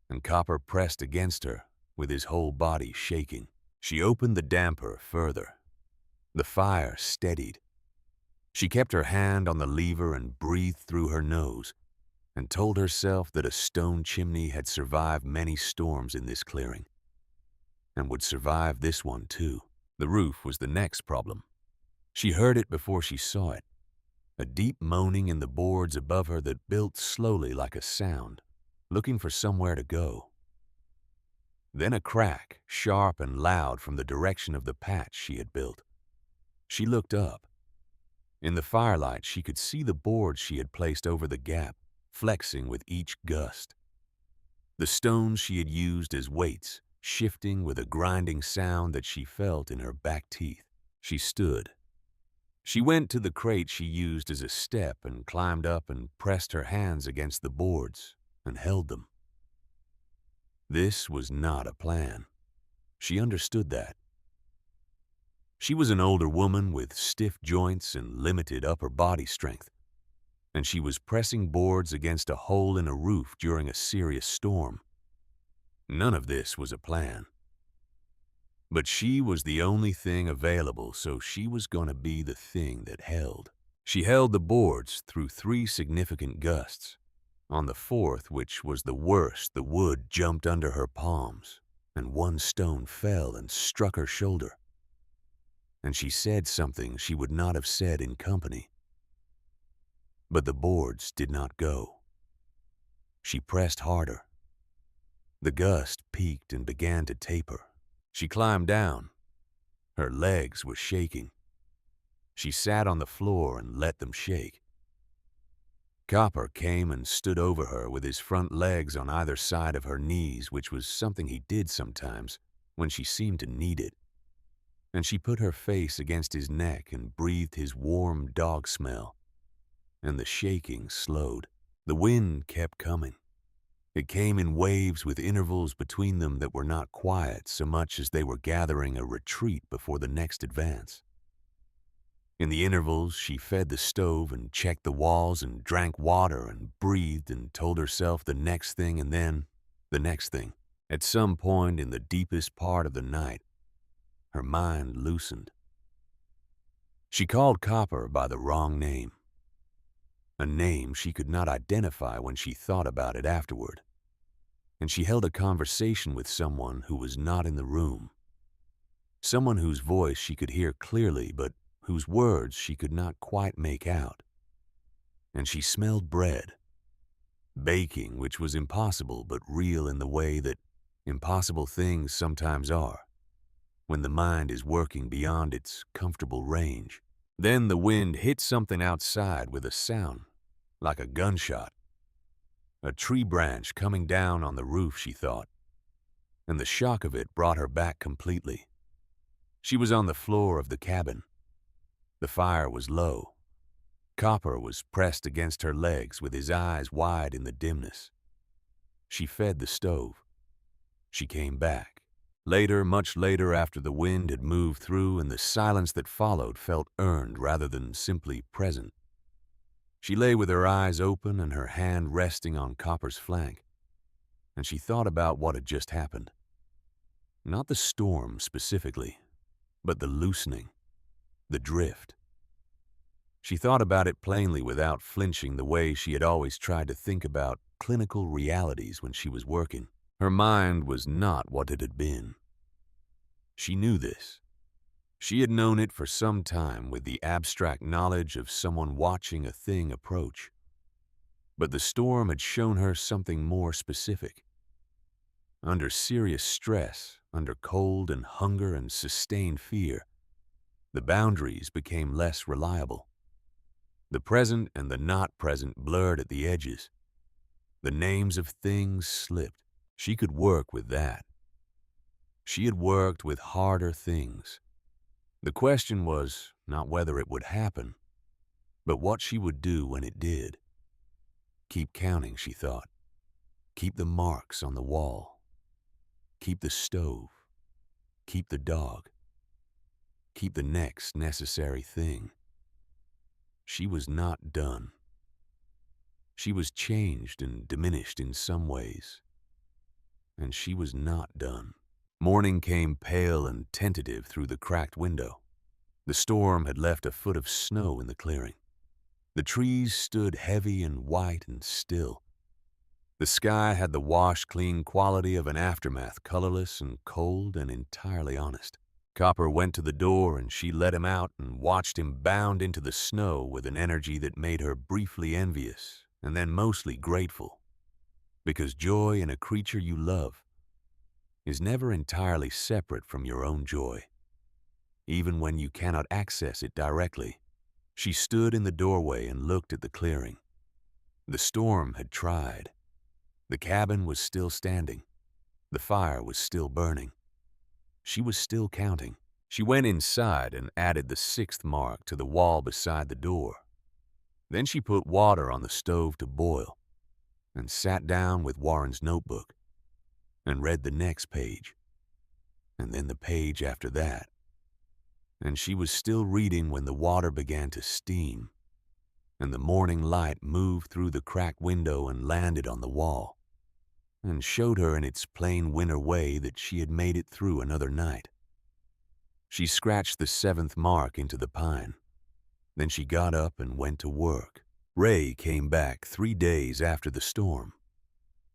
and Copper pressed against her, with his whole body shaking. She opened the damper further. The fire steadied. She kept her hand on the lever and breathed through her nose, and told herself that a stone chimney had survived many storms in this clearing, and would survive this one too. The roof was the next problem. She heard it before she saw it, a deep moaning in the boards above her that built slowly like a sound, looking for somewhere to go. Then a crack, sharp and loud from the direction of the patch she had built. She looked up. In the firelight, she could see the boards she had placed over the gap, flexing with each gust. The stones she had used as weights, shifting with a grinding sound that she felt in her back teeth. She stood. She went to the crate she used as a step and climbed up and pressed her hands against the boards and held them. This was not a plan. She understood that. She was an older woman with stiff joints and limited upper body strength, and she was pressing boards against a hole in a roof during a serious storm. None of this was a plan. But she was the only thing available, so she was going to be the thing that held. She held the boards through 3 significant gusts. On the 4th, which was the worst, the wood jumped under her palms, and one stone fell and struck her shoulder. And she said something she would not have said in company. But the boards did not go. She pressed harder. The gust peaked and began to taper. She climbed down. Her legs were shaking. She sat on the floor and let them shake. Copper came and stood over her with his front legs on either side of her knees, which was something he did sometimes when she seemed to need it. And she put her face against his neck and breathed his warm dog smell. And the shaking slowed. The wind kept coming. It came in waves with intervals between them that were not quiet so much as they were gathering a retreat before the next advance. In the intervals, she fed the stove and checked the walls and drank water and breathed and told herself the next thing and then the next thing. At some point in the deepest part of the night, her mind loosened. She called Copper by the wrong name, a name she could not identify when she thought about it afterward. And she held a conversation with someone who was not in the room, someone whose voice she could hear clearly but whose words she could not quite make out. And she smelled bread, baking, which was impossible but real in the way that impossible things sometimes are, when the mind is working beyond its comfortable range. Then the wind hit something outside with a sound, like a gunshot. A tree branch coming down on the roof, she thought, and the shock of it brought her back completely. She was on the floor of the cabin. The fire was low. Copper was pressed against her legs with his eyes wide in the dimness. She fed the stove. She came back. Later, much later, after the wind had moved through and the silence that followed felt earned rather than simply present. She lay with her eyes open and her hand resting on Copper's flank, and she thought about what had just happened. Not the storm specifically, but the loosening, the drift. She thought about it plainly without flinching the way she had always tried to think about clinical realities when she was working. Her mind was not what it had been. She knew this. She had known it for some time with the abstract knowledge of someone watching a thing approach. But the storm had shown her something more specific. Under serious stress, under cold and hunger and sustained fear, the boundaries became less reliable. The present and the not present blurred at the edges. The names of things slipped. She could work with that. She had worked with harder things. The question was not whether it would happen, but what she would do when it did. Keep counting, she thought. Keep the marks on the wall. Keep the stove. Keep the dog. Keep the next necessary thing. She was not done. She was changed and diminished in some ways. And she was not done. Morning came pale and tentative through the cracked window. The storm had left a foot of snow in the clearing. The trees stood heavy and white and still. The sky had the wash-clean quality of an aftermath, colorless and cold and entirely honest. Copper went to the door and she let him out and watched him bound into the snow with an energy that made her briefly envious and then mostly grateful. Because joy in a creature you love is never entirely separate from your own joy, even when you cannot access it directly. She stood in the doorway and looked at the clearing. The storm had tried. The cabin was still standing. The fire was still burning. She was still counting. She went inside and added the 6th mark to the wall beside the door. Then she put water on the stove to boil and sat down with Warren's notebook and read the next page, and then the page after that. And she was still reading when the water began to steam, and the morning light moved through the cracked window and landed on the wall, and showed her in its plain winter way that she had made it through another night. She scratched the 7th mark into the pine. Then she got up and went to work. Ray came back 3 days after the storm.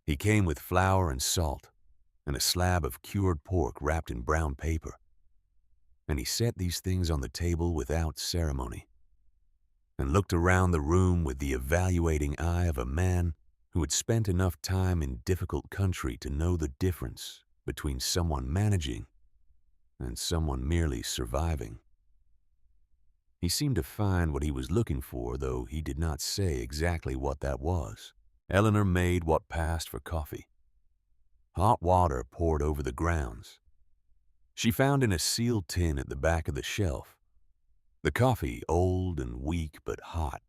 He came with flour and salt, and a slab of cured pork wrapped in brown paper. And he set these things on the table without ceremony, and looked around the room with the evaluating eye of a man who had spent enough time in difficult country to know the difference between someone managing and someone merely surviving. He seemed to find what he was looking for, though he did not say exactly what that was. Eleanor made what passed for coffee. Hot water poured over the grounds. She found in a sealed tin at the back of the shelf. The coffee old and weak but hot,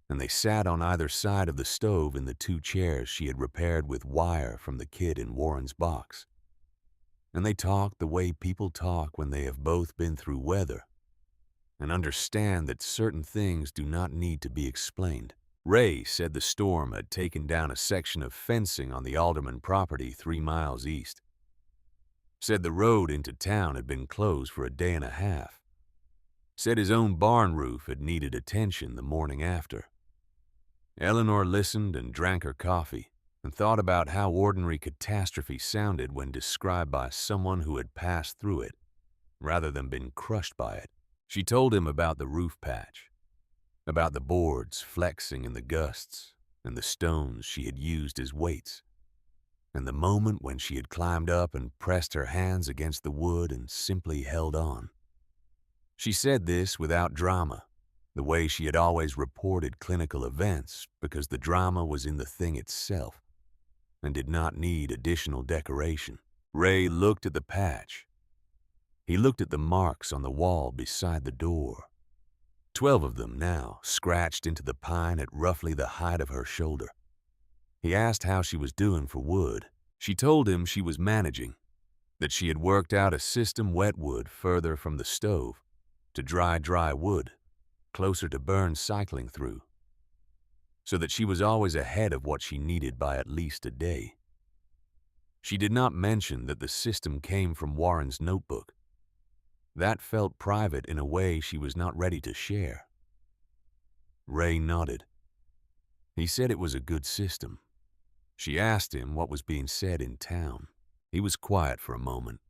and they sat on either side of the stove in the two chairs she had repaired with wire from the kid in Warren's box. And they talked the way people talk when they have both been through weather and understand that certain things do not need to be explained. Ray said the storm had taken down a section of fencing on the Alderman property 3 miles east. Said the road into town had been closed for a day and a half. Said his own barn roof had needed attention the morning after. Eleanor listened and drank her coffee and thought about how ordinary catastrophe sounded when described by someone who had passed through it rather than been crushed by it. She told him about the roof patch, about the boards flexing in the gusts and the stones she had used as weights, and the moment when she had climbed up and pressed her hands against the wood and simply held on. She said this without drama, the way she had always reported clinical events, because the drama was in the thing itself and did not need additional decoration. Ray looked at the patch. He looked at the marks on the wall beside the door. 12 of them now, scratched into the pine at roughly the height of her shoulder. He asked how she was doing for wood. She told him she was managing, that she had worked out a system wet wood further from the stove to dry wood, closer to burn cycling through, so that she was always ahead of what she needed by at least a day. She did not mention that the system came from Warren's notebook. That felt private in a way she was not ready to share. Ray nodded. He said it was a good system. She asked him what was being said in town. He was quiet for a moment.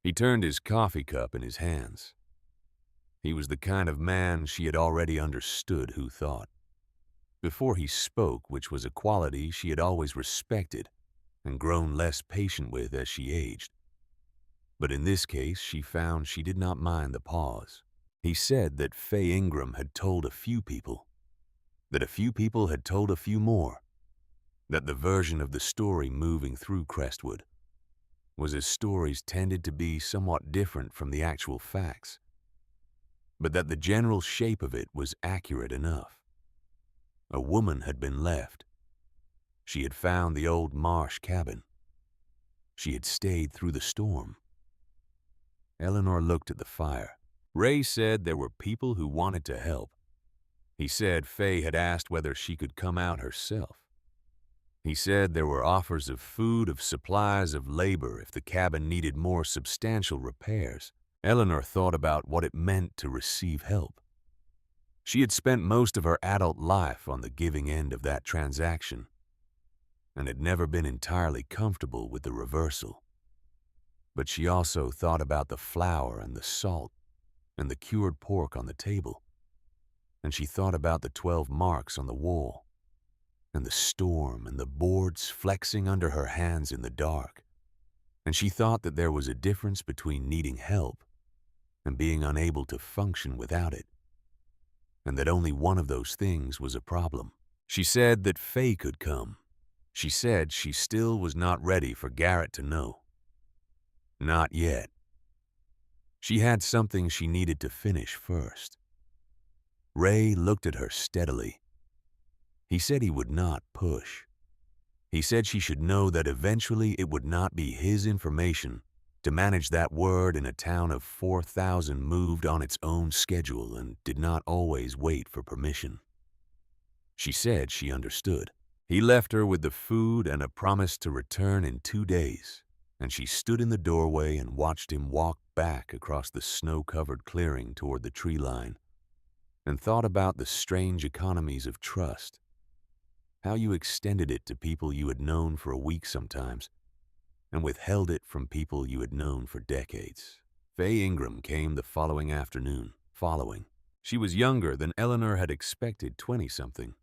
He turned his coffee cup in his hands. He was the kind of man she had already understood who thought. Before he spoke, which was a quality she had always respected and grown less patient with as she aged. But in this case, she found she did not mind the pause. He said that Faye Ingram had told a few people, that a few people had told a few more, that the version of the story moving through Crestwood was as stories tended to be somewhat different from the actual facts, but that the general shape of it was accurate enough. A woman had been left. She had found the old marsh cabin. She had stayed through the storm. Eleanor looked at the fire. Ray said there were people who wanted to help. He said Faye had asked whether she could come out herself. He said there were offers of food, of supplies, of labor if the cabin needed more substantial repairs. Eleanor thought about what it meant to receive help. She had spent most of her adult life on the giving end of that transaction and had never been entirely comfortable with the reversal. But she also thought about the flour and the salt and the cured pork on the table, and she thought about the 12 marks on the wall and the storm and the boards flexing under her hands in the dark, and she thought that there was a difference between needing help and being unable to function without it, and that only one of those things was a problem. She said that Faye could come. She said she still was not ready for Garrett to know. Not yet. She had something she needed to finish first. Ray looked at her steadily. He said he would not push. He said she should know that eventually it would not be his information to manage that word in a town of 4,000 moved on its own schedule and did not always wait for permission. She said she understood. He left her with the food and a promise to return in 2 days, and she stood in the doorway and watched him walk back across the snow-covered clearing toward the tree line, and thought about the strange economies of trust, how you extended it to people you had known for a week sometimes, and withheld it from people you had known for decades. Faye Ingram came the following afternoon. She was younger than Eleanor had expected, 20-something.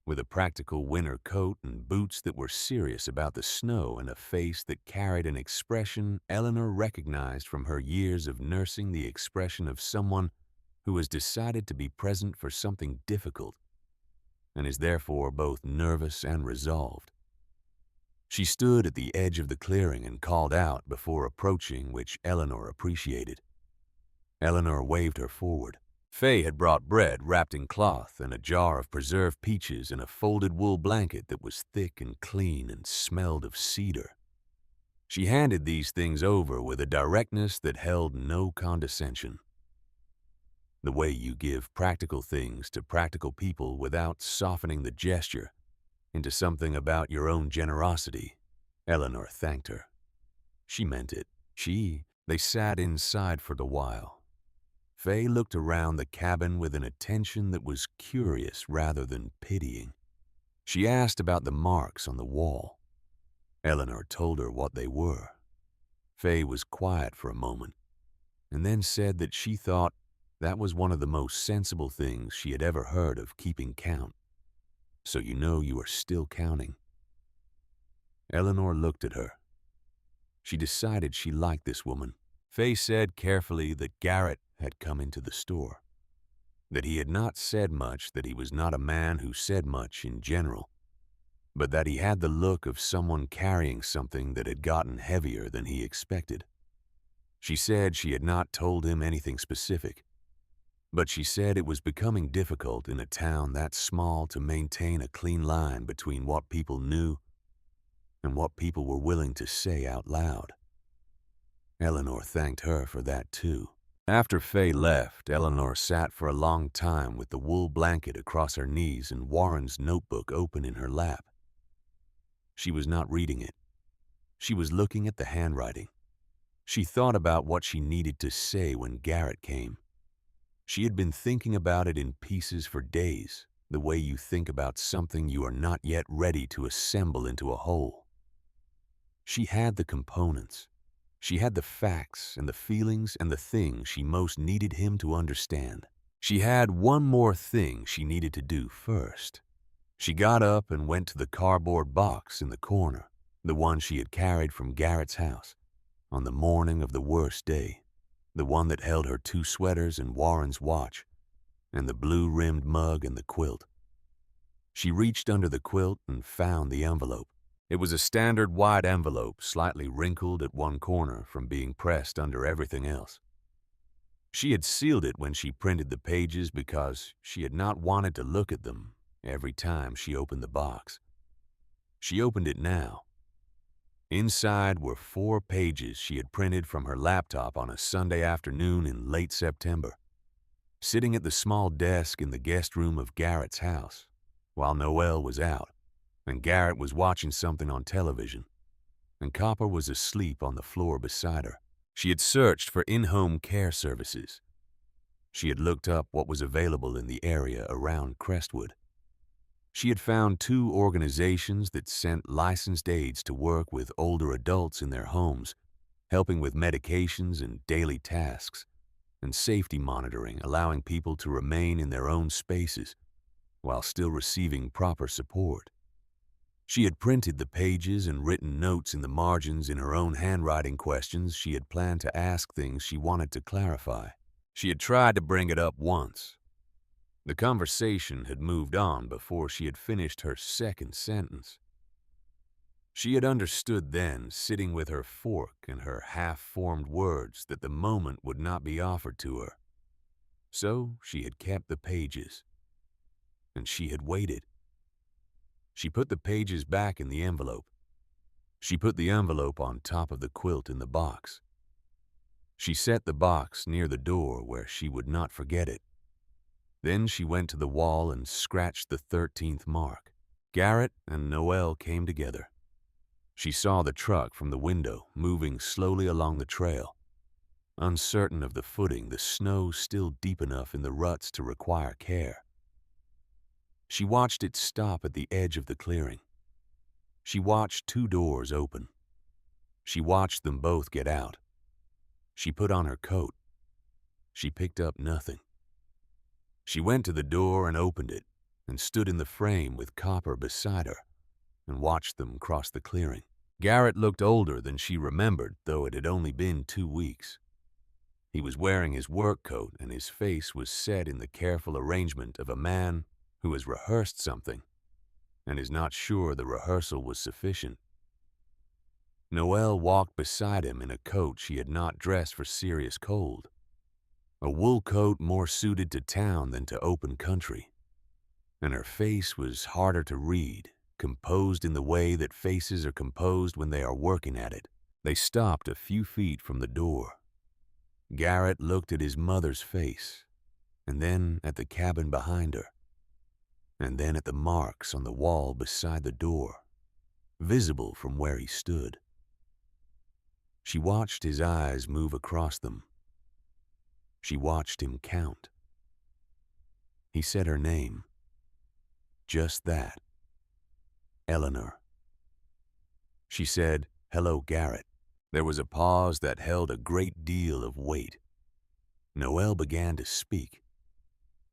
with a practical winter coat and boots that were serious about the snow and a face that carried an expression Eleanor recognized from her years of nursing the expression of someone who has decided to be present for something difficult and is therefore both nervous and resolved. She stood at the edge of the clearing and called out before approaching, which Eleanor appreciated. Eleanor waved her forward. Faye had brought bread wrapped in cloth and a jar of preserved peaches and a folded wool blanket that was thick and clean and smelled of cedar. She handed these things over with a directness that held no condescension. The way you give practical things to practical people without softening the gesture into something about your own generosity, Eleanor thanked her. She meant it. They sat inside for a while. Faye looked around the cabin with an attention that was curious rather than pitying. She asked about the marks on the wall. Eleanor told her what they were. Faye was quiet for a moment, and then said that she thought that was one of the most sensible things she had ever heard of keeping count. So you know you are still counting. Eleanor looked at her. She decided she liked this woman. Faye said carefully that Garrett had come into the store, that he had not said much, that he was not a man who said much in general, but that he had the look of someone carrying something that had gotten heavier than he expected. She said she had not told him anything specific, but she said it was becoming difficult in a town that small to maintain a clean line between what people knew and what people were willing to say out loud. Eleanor thanked her for that too. After Faye left, Eleanor sat for a long time with the wool blanket across her knees and Warren's notebook open in her lap. She was not reading it. She was looking at the handwriting. She thought about what she needed to say when Garrett came. She had been thinking about it in pieces for days, the way you think about something you are not yet ready to assemble into a whole. She had the components. She had the facts and the feelings and the things she most needed him to understand. She had one more thing she needed to do first. She got up and went to the cardboard box in the corner, the one she had carried from Garrett's house, on the morning of the worst day, the one that held her 2 sweaters and Warren's watch, and the blue-rimmed mug and the quilt. She reached under the quilt and found the envelope. It was a standard white envelope, slightly wrinkled at one corner from being pressed under everything else. She had sealed it when she printed the pages because she had not wanted to look at them every time she opened the box. She opened it now. Inside were 4 pages she had printed from her laptop on a Sunday afternoon in late September, sitting at the small desk in the guest room of Garrett's house, while Noelle was out, and Garrett was watching something on television, and Copper was asleep on the floor beside her. She had searched for in-home care services. She had looked up what was available in the area around Crestwood. She had found 2 organizations that sent licensed aides to work with older adults in their homes, helping with medications and daily tasks, and safety monitoring, allowing people to remain in their own spaces while still receiving proper support. She had printed the pages and written notes in the margins in her own handwriting questions she had planned to ask, things she wanted to clarify. She had tried to bring it up once. The conversation had moved on before she had finished her second sentence. She had understood then, sitting with her fork and her half-formed words, that the moment would not be offered to her. So she had kept the pages, and she had waited. She put the pages back in the envelope. She put the envelope on top of the quilt in the box. She set the box near the door where she would not forget it. Then she went to the wall and scratched the 13th mark. Garrett and Noelle came together. She saw the truck from the window, moving slowly along the trail. Uncertain of the footing, the snow still deep enough in the ruts to require care. She watched it stop at the edge of the clearing. She watched 2 doors open. She watched them both get out. She put on her coat. She picked up nothing. She went to the door and opened it, and stood in the frame with Copper beside her and watched them cross the clearing. Garrett looked older than she remembered, though it had only been 2 weeks. He was wearing his work coat, and his face was set in the careful arrangement of a man who has rehearsed something and is not sure the rehearsal was sufficient. Noelle walked beside him in a coat she had not dressed for serious cold, a wool coat more suited to town than to open country, and her face was harder to read, composed in the way that faces are composed when they are working at it. They stopped a few feet from the door. Garrett looked at his mother's face, and then at the cabin behind her, and then at the marks on the wall beside the door, visible from where he stood. She watched his eyes move across them. She watched him count. He said her name. Just that. Eleanor. She said, "Hello, Garrett." There was a pause that held a great deal of weight. Noelle began to speak.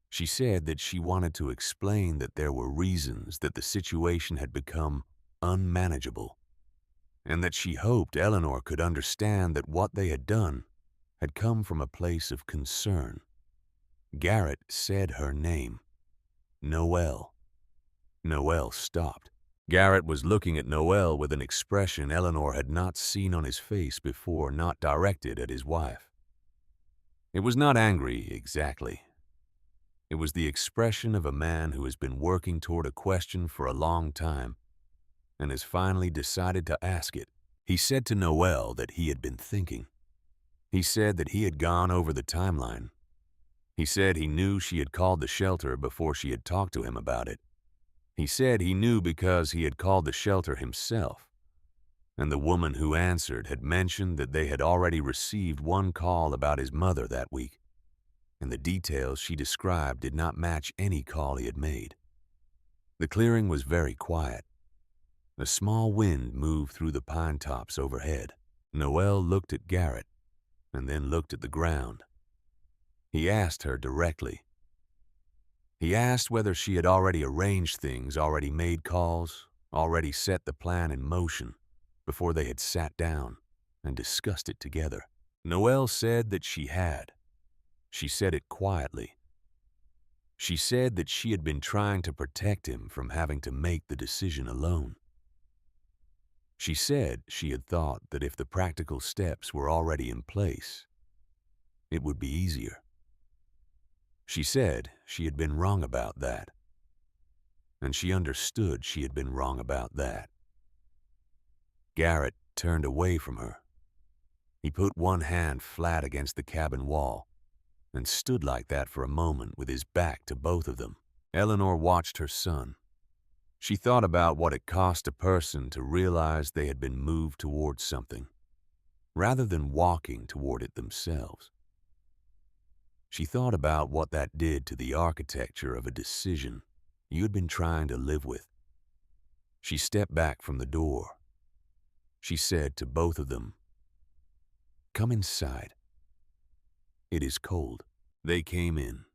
She said that she wanted to explain that there were reasons that the situation had become unmanageable, and that she hoped Eleanor could understand that what they had done had come from a place of concern. Garrett said her name. Noelle. Noelle stopped. Garrett was looking at Noelle with an expression Eleanor had not seen on his face before, not directed at his wife. It was not angry, exactly. It was the expression of a man who has been working toward a question for a long time and has finally decided to ask it. He said to Noelle that he had been thinking. He said that he had gone over the timeline. He said he knew she had called the shelter before she had talked to him about it. He said he knew because he had called the shelter himself, and the woman who answered had mentioned that they had already received one call about his mother that week, and the details she described did not match any call he had made. The clearing was very quiet. A small wind moved through the pine tops overhead. Noelle looked at Garrett and then looked at the ground. He asked her directly. He asked whether she had already arranged things, already made calls, already set the plan in motion before they had sat down and discussed it together. Noelle said that she had. She said it quietly. She said that she had been trying to protect him from having to make the decision alone. She said she had thought that if the practical steps were already in place, it would be easier. She said she had been wrong about that, and she understood she had been wrong about that. Garrett turned away from her. He put one hand flat against the cabin wall and stood like that for a moment with his back to both of them. Eleanor watched her son. She thought about what it cost a person to realize they had been moved towards something, rather than walking toward it themselves. She thought about what that did to the architecture of a decision you had been trying to live with. She stepped back from the door. She said to both of them, "Come inside. It is cold." They came in.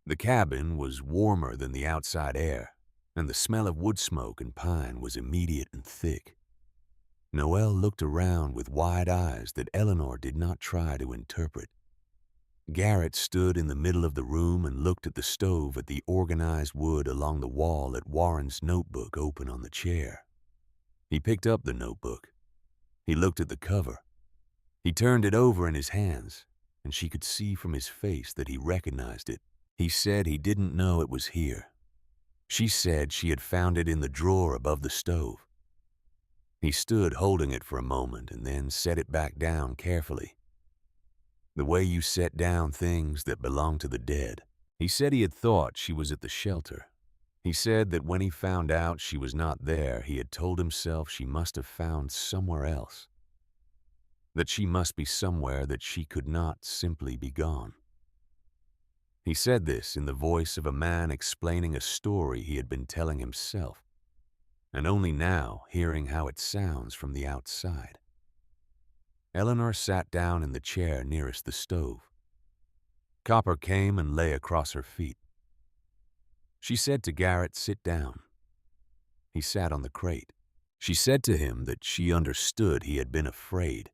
The cabin was warmer than the outside air, and the smell of wood smoke and pine was immediate and thick. Noelle looked around with wide eyes that Eleanor did not try to interpret. Garrett stood in the middle of the room and looked at the stove, at the organized wood along the wall, at Warren's notebook open on the chair. He picked up the notebook. He looked at the cover. He turned it over in his hands, and she could see from his face that he recognized it. He said he didn't know it was here. She said she had found it in the drawer above the stove. He stood holding it for a moment and then set it back down carefully. The way you set down things that belong to the dead. He said he had thought she was at the shelter. He said that when he found out she was not there, he had told himself she must have found somewhere else. That she must be somewhere that she could not simply be gone. He said this in the voice of a man explaining a story he had been telling himself, and only now hearing how it sounds from the outside. Eleanor sat down in the chair nearest the stove. Copper came and lay across her feet. She said to Garrett, "Sit down." He sat on the crate. She said to him that she understood he had been afraid.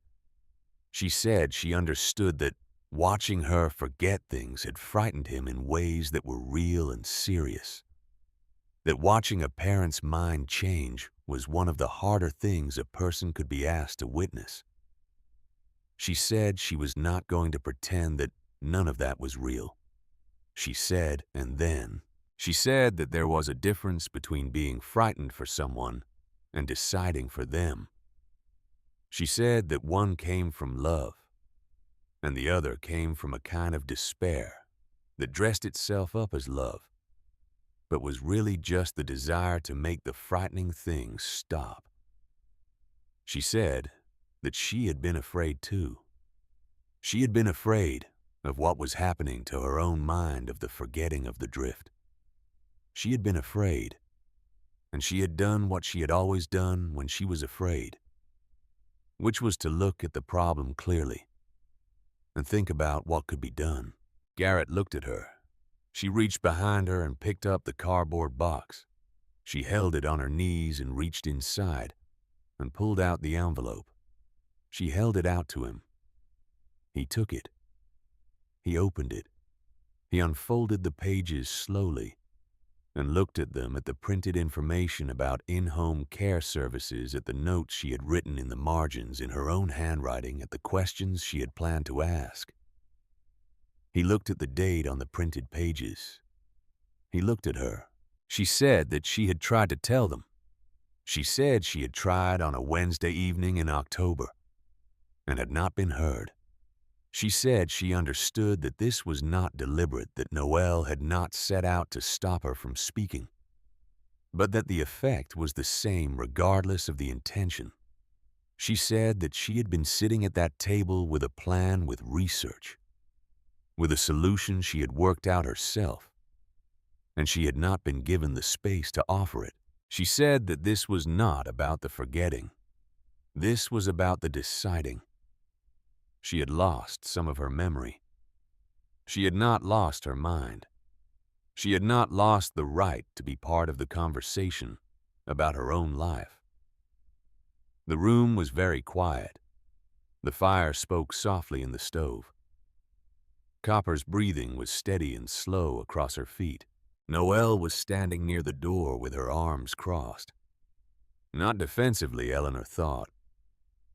She said she understood that watching her forget things had frightened him in ways that were real and serious. That watching a parent's mind change was one of the harder things a person could be asked to witness. She said she was not going to pretend that none of that was real. She said, and then, she said that there was a difference between being frightened for someone and deciding for them. She said that one came from love, and the other came from a kind of despair that dressed itself up as love, but was really just the desire to make the frightening things stop. She said that she had been afraid too. She had been afraid of what was happening to her own mind, of the forgetting of the drift. She had been afraid, and she had done what she had always done when she was afraid, which was to look at the problem clearly and think about what could be done. Garrett looked at her. She reached behind her and picked up the cardboard box. She held it on her knees and reached inside and pulled out the envelope. She held it out to him. He took it. He opened it. He unfolded the pages slowly and looked at them, at the printed information about in-home care services, at the notes she had written in the margins in her own handwriting, at the questions she had planned to ask. He looked at the date on the printed pages. He looked at her. She said that she had tried to tell them. She said she had tried on a Wednesday evening in October and had not been heard. She said she understood that this was not deliberate, that Noelle had not set out to stop her from speaking, but that the effect was the same regardless of the intention. She said that she had been sitting at that table with a plan, with research, with a solution she had worked out herself, and she had not been given the space to offer it. She said that this was not about the forgetting. This was about the deciding. She had lost some of her memory. She had not lost her mind. She had not lost the right to be part of the conversation about her own life. The room was very quiet. The fire spoke softly in the stove. Copper's breathing was steady and slow across her feet. Noelle was standing near the door with her arms crossed. Not defensively, Eleanor thought,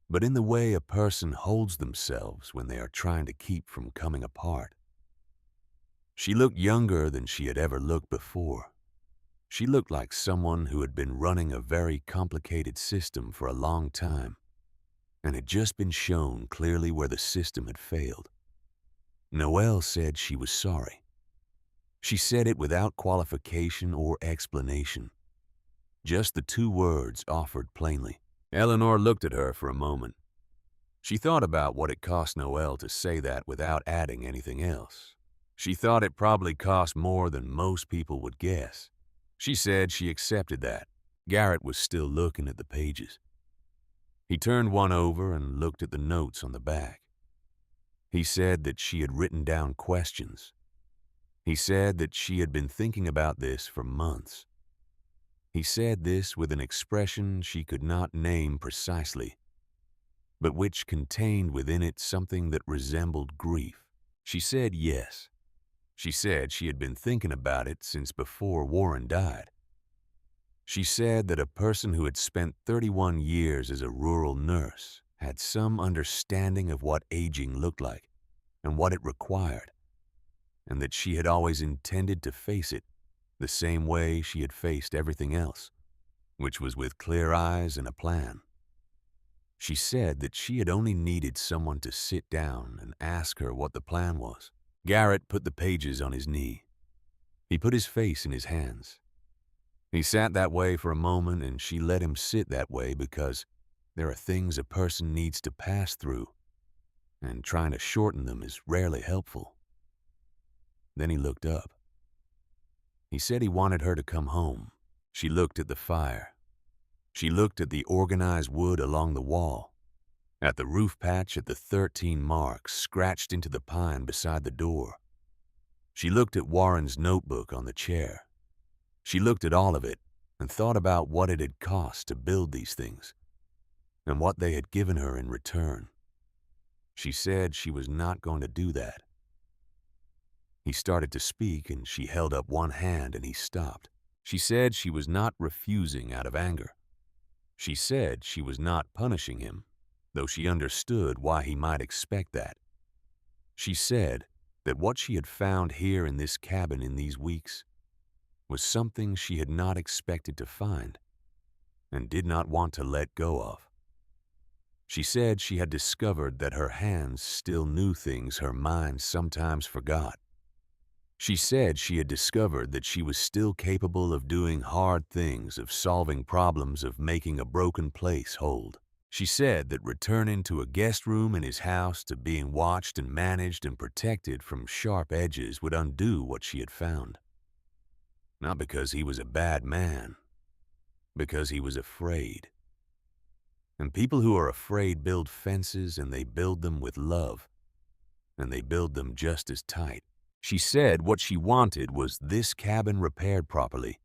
but in the way a person holds themselves when they are trying to keep from coming apart. She looked younger than she had ever looked before. She looked like someone who had been running a very complicated system for a long time and had just been shown clearly where the system had failed. Noelle said she was sorry. She said it without qualification or explanation, just the two words offered plainly. Eleanor looked at her for a moment. She thought about what it cost Noelle to say that without adding anything else. She thought it probably cost more than most people would guess. She said she accepted that. Garrett was still looking at the pages. He turned one over and looked at the notes on the back. He said that she had written down questions. He said that she had been thinking about this for months. He said this with an expression she could not name precisely, but which contained within it something that resembled grief. She said yes. She said she had been thinking about it since before Warren died. She said that a person who had spent 31 years as a rural nurse had some understanding of what aging looked like and what it required, and that she had always intended to face it the same way she had faced everything else, which was with clear eyes and a plan. She said that she had only needed someone to sit down and ask her what the plan was. Garrett put the pages on his knee. He put his face in his hands. He sat that way for a moment, and she let him sit that way because there are things a person needs to pass through, and trying to shorten them is rarely helpful. Then he looked up. He said he wanted her to come home. She looked at the fire. She looked at the organized wood along the wall, at the roof patch, at the 13 marks scratched into the pine beside the door. She looked at Warren's notebook on the chair. She looked at all of it and thought about what it had cost to build these things and what they had given her in return. She said she was not going to do that. He started to speak and she held up one hand and he stopped. She said she was not refusing out of anger. She said she was not punishing him, though she understood why he might expect that. She said that what she had found here in this cabin in these weeks was something she had not expected to find and did not want to let go of. She said she had discovered that her hands still knew things her mind sometimes forgot. She said she had discovered that she was still capable of doing hard things, of solving problems, of making a broken place hold. She said that returning to a guest room in his house, to being watched and managed and protected from sharp edges, would undo what she had found. Not because he was a bad man, because he was afraid. And people who are afraid build fences, and they build them with love, and they build them just as tight. She said what she wanted was this cabin repaired properly,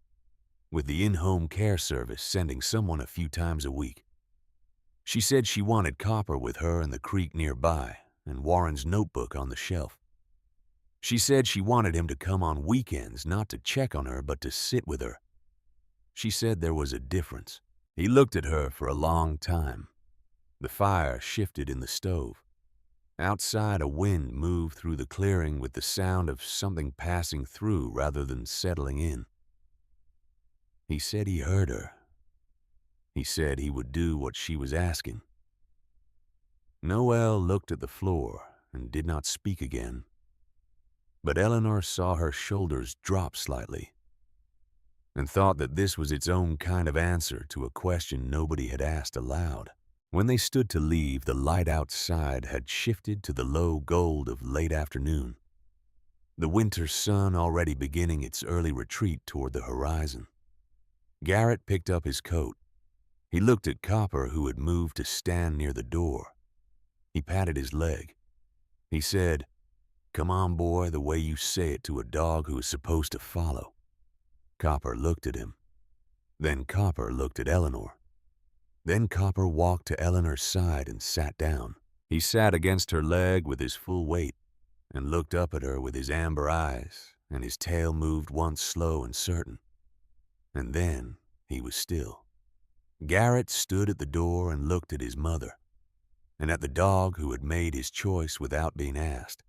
with the in-home care service sending someone a few times a week. She said she wanted Copper with her in the creek nearby and Warren's notebook on the shelf. She said she wanted him to come on weekends, not to check on her, but to sit with her. She said there was a difference. He looked at her for a long time. The fire shifted in the stove. Outside, a wind moved through the clearing with the sound of something passing through rather than settling in. He said he heard her. He said he would do what she was asking. Noel looked at the floor and did not speak again. But Eleanor saw her shoulders drop slightly and thought that this was its own kind of answer to a question nobody had asked aloud. When they stood to leave, the light outside had shifted to the low gold of late afternoon, the winter sun already beginning its early retreat toward the horizon. Garrett picked up his coat. He looked at Copper, who had moved to stand near the door. He patted his leg. He said, "Come on, boy," the way you say it to a dog who is supposed to follow. Copper looked at him. Then Copper looked at Eleanor. Then Copper walked to Eleanor's side and sat down. He sat against her leg with his full weight and looked up at her with his amber eyes, and his tail moved once slow and certain. And then he was still. Garrett stood at the door and looked at his mother, and at the dog who had made his choice without being asked.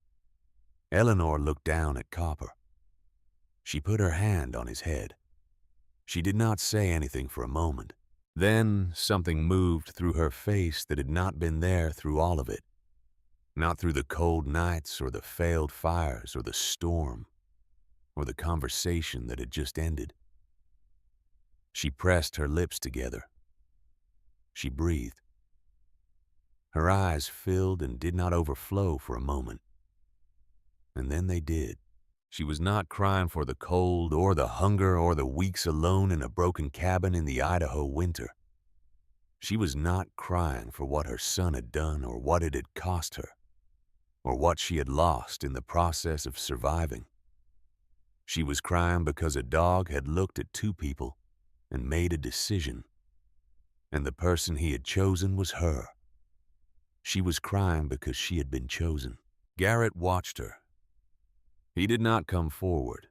Eleanor looked down at Copper. She put her hand on his head. She did not say anything for a moment. Then something moved through her face that had not been there through all of it. Not through the cold nights or the failed fires or the storm or the conversation that had just ended. She pressed her lips together. She breathed. Her eyes filled and did not overflow for a moment. And then they did. She was not crying for the cold or the hunger or the weeks alone in a broken cabin in the Idaho winter. She was not crying for what her son had done or what it had cost her, or what she had lost in the process of surviving. She was crying because a dog had looked at two people and made a decision, and the person he had chosen was her. She was crying because she had been chosen. Garrett watched her. He did not come forward.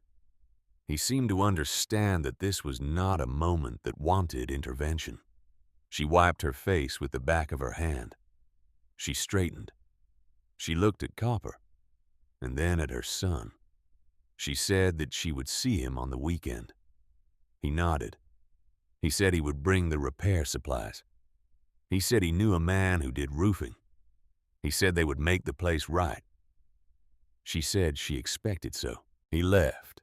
He seemed to understand that this was not a moment that wanted intervention. She wiped her face with the back of her hand. She straightened. She looked at Copper, and then at her son. She said that she would see him on the weekend. He nodded. He said he would bring the repair supplies. He said he knew a man who did roofing. He said they would make the place right. She said she expected so. He left.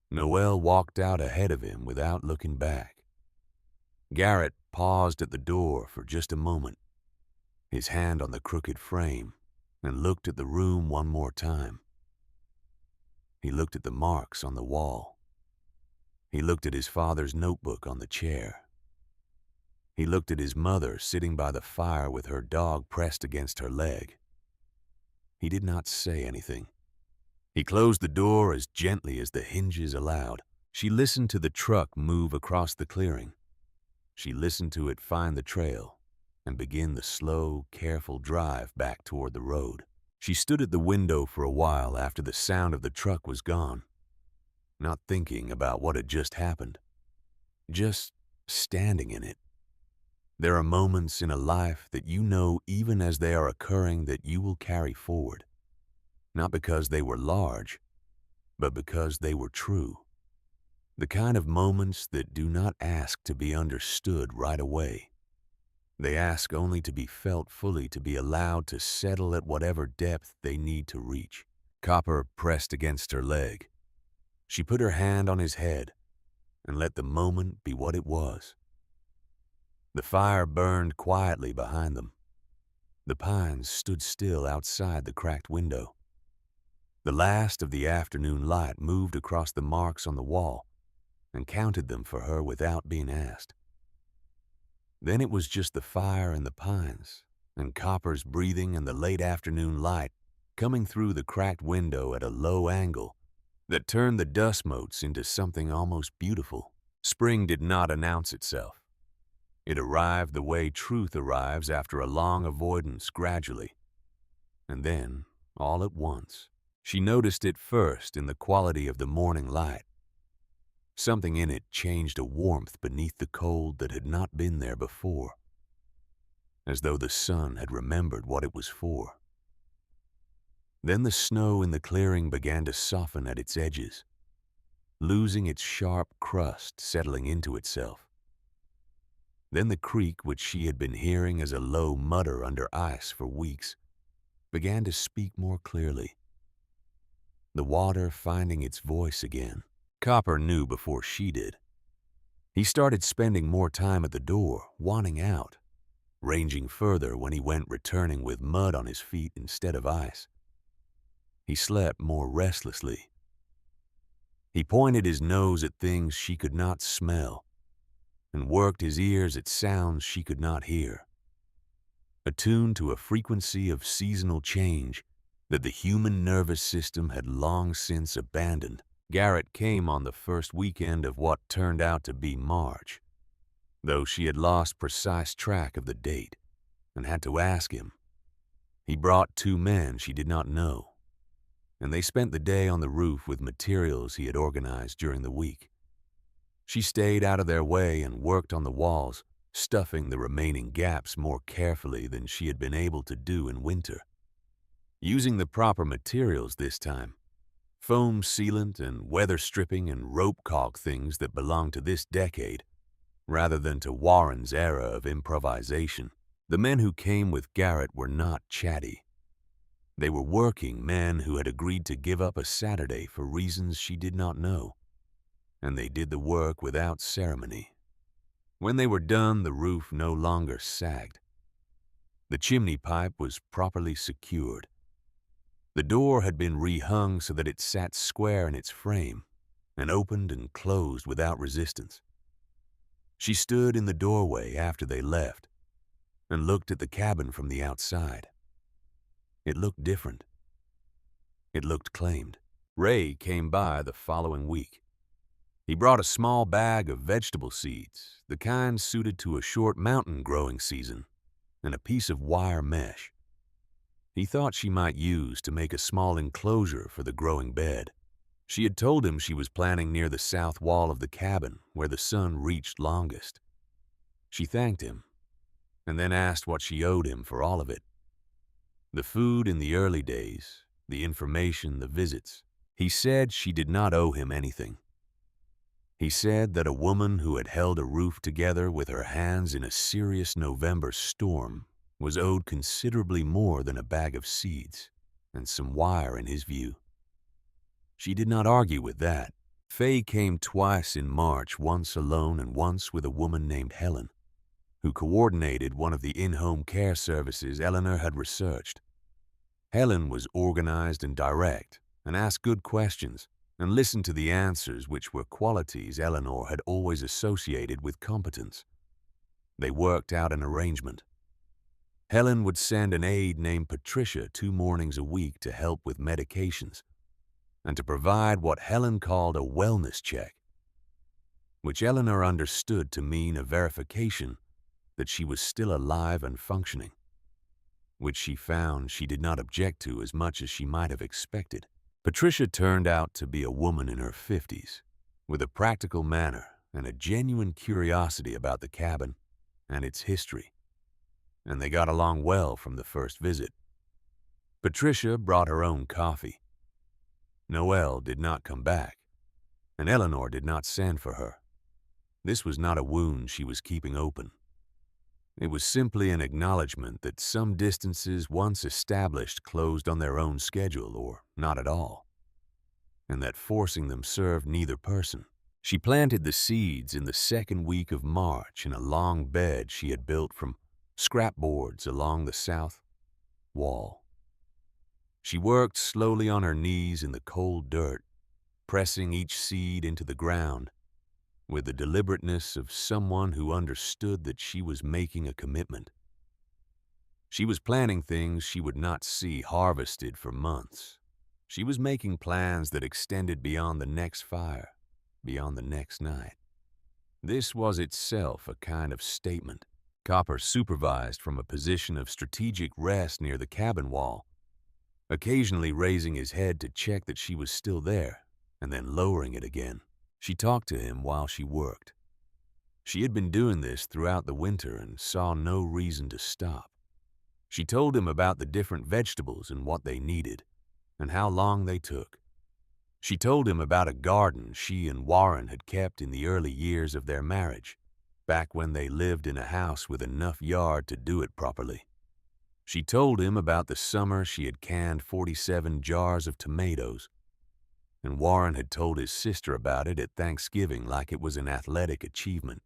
Noel walked out ahead of him without looking back. Garrett paused at the door for just a moment, his hand on the crooked frame, and looked at the room one more time. He looked at the marks on the wall. He looked at his father's notebook on the chair. He looked at his mother sitting by the fire with her dog pressed against her leg. He did not say anything. He closed the door as gently as the hinges allowed. She listened to the truck move across the clearing. She listened to it find the trail and begin the slow, careful drive back toward the road. She stood at the window for a while after the sound of the truck was gone, not thinking about what had just happened, just standing in it. There are moments in a life that you know even as they are occurring that you will carry forward, not because they were large, but because they were true. The kind of moments that do not ask to be understood right away. They ask only to be felt fully, to be allowed to settle at whatever depth they need to reach. Copper pressed against her leg. She put her hand on his head and let the moment be what it was. The fire burned quietly behind them. The pines stood still outside the cracked window. The last of the afternoon light moved across the marks on the wall and counted them for her without being asked. Then it was just the fire and the pines, and Copper's breathing and the late afternoon light coming through the cracked window at a low angle that turned the dust motes into something almost beautiful. Spring did not announce itself. It arrived the way truth arrives after a long avoidance gradually. And then, all at once, she noticed it first in the quality of the morning light. Something in it changed a warmth beneath the cold that had not been there before, as though the sun had remembered what it was for. Then the snow in the clearing began to soften at its edges, losing its sharp crust, settling into itself. Then the creek, which she had been hearing as a low mutter under ice for weeks, began to speak more clearly, the water finding its voice again. Copper knew before she did. He started spending more time at the door, wanting out, ranging further when he went returning with mud on his feet instead of ice. He slept more restlessly. He pointed his nose at things she could not smell and worked his ears at sounds she could not hear. Attuned to a frequency of seasonal change that the human nervous system had long since abandoned, Garrett came on the first weekend of what turned out to be March, though she had lost precise track of the date and had to ask him. He brought 2 men she did not know, and they spent the day on the roof with materials he had organized during the week. She stayed out of their way and worked on the walls, stuffing the remaining gaps more carefully than she had been able to do in winter. Using the proper materials this time, foam sealant and weather stripping and rope caulk things that belonged to this decade, rather than to Warren's era of improvisation. The men who came with Garrett were not chatty. They were working men who had agreed to give up a Saturday for reasons she did not know, and they did the work without ceremony. When they were done, the roof no longer sagged. The chimney pipe was properly secured. The door had been rehung so that it sat square in its frame and opened and closed without resistance. She stood in the doorway after they left and looked at the cabin from the outside. It looked different. It looked claimed. Ray came by the following week. He brought a small bag of vegetable seeds, the kind suited to a short mountain growing season, and a piece of wire mesh he thought she might use to make a small enclosure for the growing bed. She had told him she was planning near the south wall of the cabin where the sun reached longest. She thanked him and then asked what she owed him for all of it. The food in the early days, the information, the visits. He said she did not owe him anything. He said that a woman who had held a roof together with her hands in a serious November storm was owed considerably more than a bag of seeds and some wire in his view. She did not argue with that. Faye came twice in March, once alone and once with a woman named Helen, who coordinated one of the in-home care services Eleanor had researched. Helen was organized and direct and asked good questions and listened to the answers, which were qualities Eleanor had always associated with competence. They worked out an arrangement. Helen would send an aide named Patricia 2 mornings a week to help with medications and to provide what Helen called a wellness check. which Eleanor understood to mean a verification that she was still alive and functioning, which she found she did not object to as much as she might have expected. Patricia turned out to be a woman in her 50s, with a practical manner and a genuine curiosity about the cabin and its history, and they got along well from the first visit. Patricia brought her own coffee. Noelle did not come back, and Eleanor did not send for her. This was not a wound she was keeping open. It was simply an acknowledgement that some distances once established closed on their own schedule or not at all, and that forcing them served neither person. She planted the seeds in the second week of March in a long bed she had built from scrap boards along the south wall. She worked slowly on her knees in the cold dirt, pressing each seed into the ground with the deliberateness of someone who understood that she was making a commitment. She was planning things she would not see harvested for months. She was making plans that extended beyond the next fire, beyond the next night. This was itself a kind of statement. Copper supervised from a position of strategic rest near the cabin wall, occasionally raising his head to check that she was still there, and then lowering it again. She talked to him while she worked. She had been doing this throughout the winter and saw no reason to stop. She told him about the different vegetables and what they needed, and how long they took. She told him about a garden she and Warren had kept in the early years of their marriage, back when they lived in a house with enough yard to do it properly. She told him about the summer she had canned 47 jars of tomatoes, and Warren had told his sister about it at Thanksgiving like it was an athletic achievement,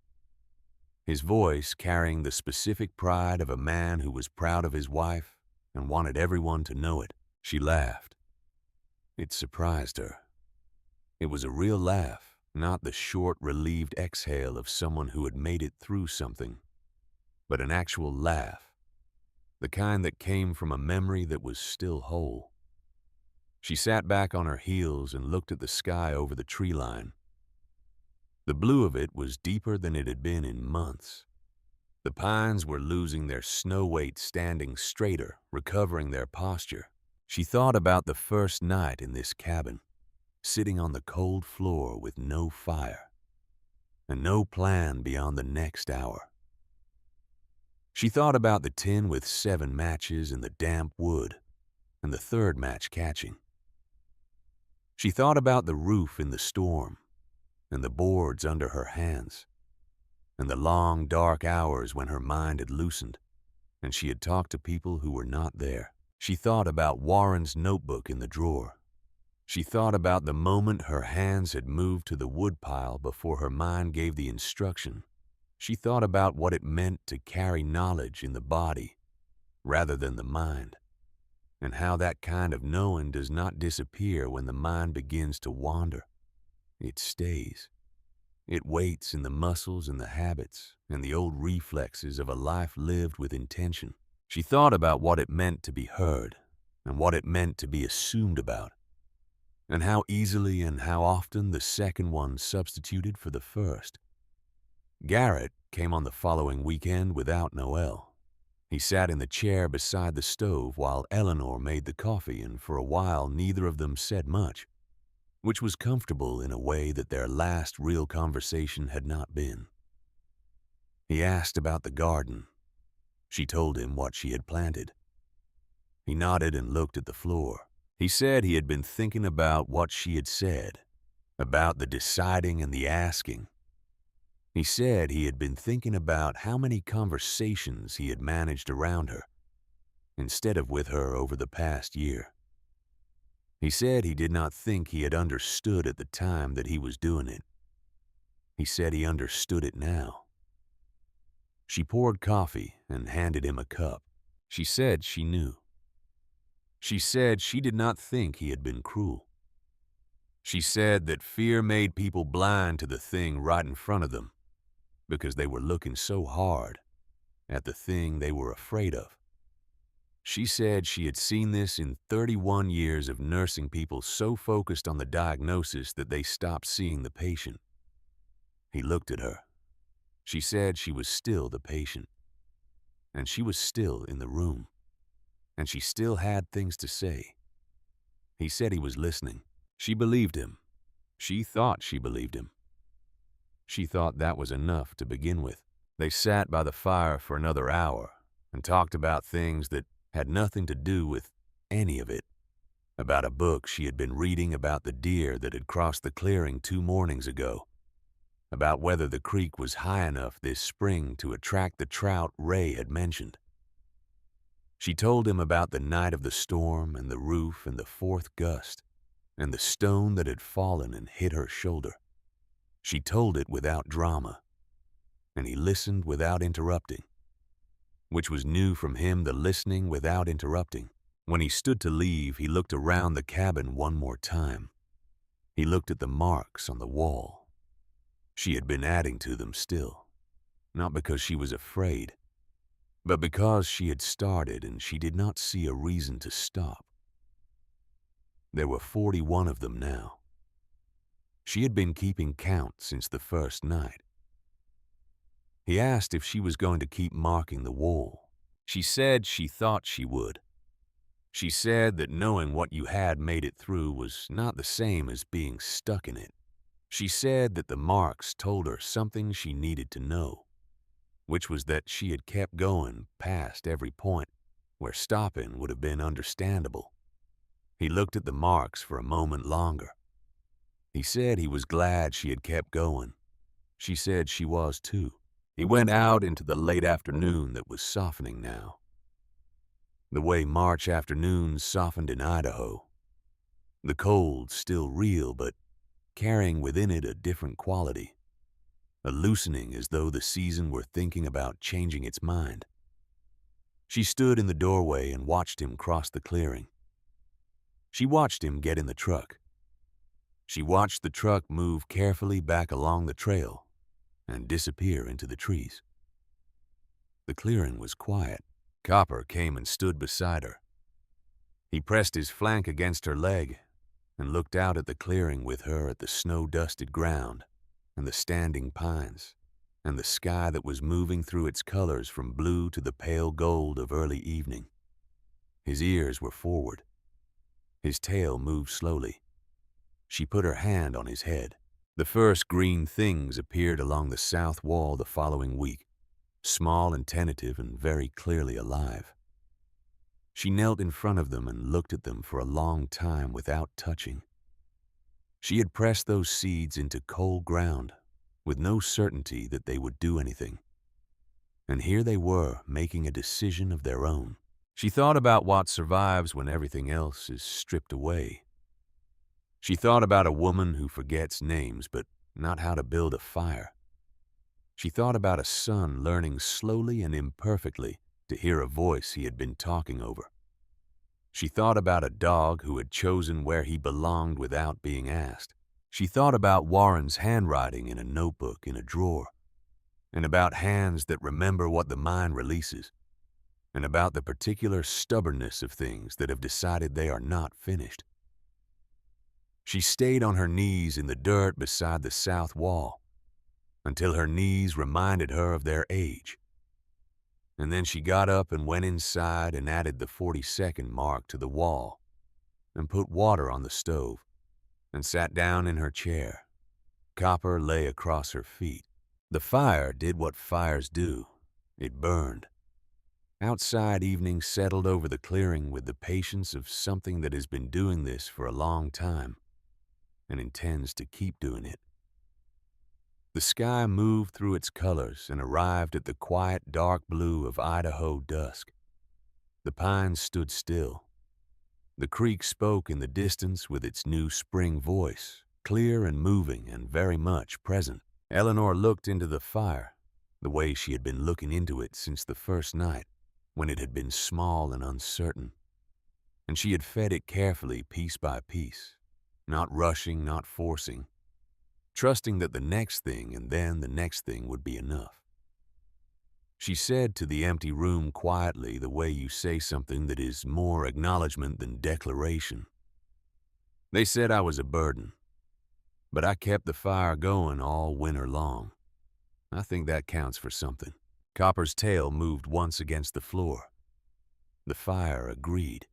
his voice carrying the specific pride of a man who was proud of his wife and wanted everyone to know it. She laughed. It surprised her. It was a real laugh, not the short, relieved exhale of someone who had made it through something, but an actual laugh, the kind that came from a memory that was still whole. She sat back on her heels and looked at the sky over the tree line. The blue of it was deeper than it had been in months. The pines were losing their snow weight, standing straighter, recovering their posture. She thought about the first night in this cabin, sitting on the cold floor with no fire, and no plan beyond the next hour. She thought about the tin with 7 matches and the damp wood, and the third match catching. She thought about the roof in the storm, and the boards under her hands, and the long, dark hours when her mind had loosened, and she had talked to people who were not there. She thought about Warren's notebook in the drawer. She thought about the moment her hands had moved to the woodpile before her mind gave the instruction. She thought about what it meant to carry knowledge in the body rather than the mind, and how that kind of knowing does not disappear when the mind begins to wander. It stays. It waits in the muscles and the habits and the old reflexes of a life lived with intention. She thought about what it meant to be heard and what it meant to be assumed about, and how easily and how often the second one substituted for the first. Garrett came on the following weekend without Noelle. He sat in the chair beside the stove while Eleanor made the coffee, and for a while neither of them said much, which was comfortable in a way that their last real conversation had not been. He asked about the garden. She told him what she had planted. He nodded and looked at the floor. He said he had been thinking about what she had said, about the deciding and the asking. He said he had been thinking about how many conversations he had managed around her, instead of with her over the past year. He said he did not think he had understood at the time that he was doing it. He said he understood it now. She poured coffee and handed him a cup. She said she knew. She said she did not think he had been cruel. She said that fear made people blind to the thing right in front of them because they were looking so hard at the thing they were afraid of. She said she had seen this in 31 years of nursing people so focused on the diagnosis that they stopped seeing the patient. He looked at her. She said she was still the patient, and she was still in the room, and she still had things to say. He said he was listening. She believed him. She thought she believed him. She thought that was enough to begin with. They sat by the fire for another hour and talked about things that had nothing to do with any of it. About a book she had been reading about the deer that had crossed the clearing 2 mornings ago. About whether the creek was high enough this spring to attract the trout Ray had mentioned. She told him about the night of the storm and the roof and the 4th gust and the stone that had fallen and hit her shoulder. She told it without drama, and he listened without interrupting, which was new from him, the listening without interrupting. When he stood to leave, he looked around the cabin one more time. He looked at the marks on the wall. She had been adding to them still, not because she was afraid, but because she had started and she did not see a reason to stop. There were 41 of them now. She had been keeping count since the first night. He asked if she was going to keep marking the wall. She said she thought she would. She said that knowing what you had made it through was not the same as being stuck in it. She said that the marks told her something she needed to know, which was that she had kept going past every point where stopping would have been understandable. He looked at the marks for a moment longer. He said he was glad she had kept going. She said she was too. He went out into the late afternoon that was softening now. The way March afternoons softened in Idaho. The cold still real, but carrying within it a different quality. A loosening as though the season were thinking about changing its mind. She stood in the doorway and watched him cross the clearing. She watched him get in the truck. She watched the truck move carefully back along the trail and disappear into the trees. The clearing was quiet. Copper came and stood beside her. He pressed his flank against her leg and looked out at the clearing with her at the snow-dusted ground and the standing pines and the sky that was moving through its colors from blue to the pale gold of early evening. His ears were forward. His tail moved slowly. She put her hand on his head. The first green things appeared along the south wall the following week, small and tentative and very clearly alive. She knelt in front of them and looked at them for a long time without touching. She had pressed those seeds into cold ground with no certainty that they would do anything. And here they were, making a decision of their own. She thought about what survives when everything else is stripped away. She thought about a woman who forgets names but not how to build a fire. She thought about a son learning slowly and imperfectly to hear a voice he had been talking over. She thought about a dog who had chosen where he belonged without being asked. She thought about Warren's handwriting in a notebook in a drawer, and about hands that remember what the mind releases, and about the particular stubbornness of things that have decided they are not finished. She stayed on her knees in the dirt beside the south wall until her knees reminded her of their age. And then she got up and went inside and added the 42nd mark to the wall and put water on the stove and sat down in her chair. Copper lay across her feet. The fire did what fires do. It burned. Outside evening settled over the clearing with the patience of something that has been doing this for a long time and intends to keep doing it. The sky moved through its colors and arrived at the quiet dark blue of Idaho dusk. The pines stood still. The creek spoke in the distance with its new spring voice, clear and moving and very much present. Eleanor looked into the fire, the way she had been looking into it since the first night, when it had been small and uncertain. And she had fed it carefully piece by piece, not rushing, not forcing, trusting that the next thing and then the next thing would be enough. She said to the empty room quietly the way you say something that is more acknowledgement than declaration. They said I was a burden. But I kept the fire going all winter long. I think that counts for something. Copper's tail moved once against the floor. The fire agreed.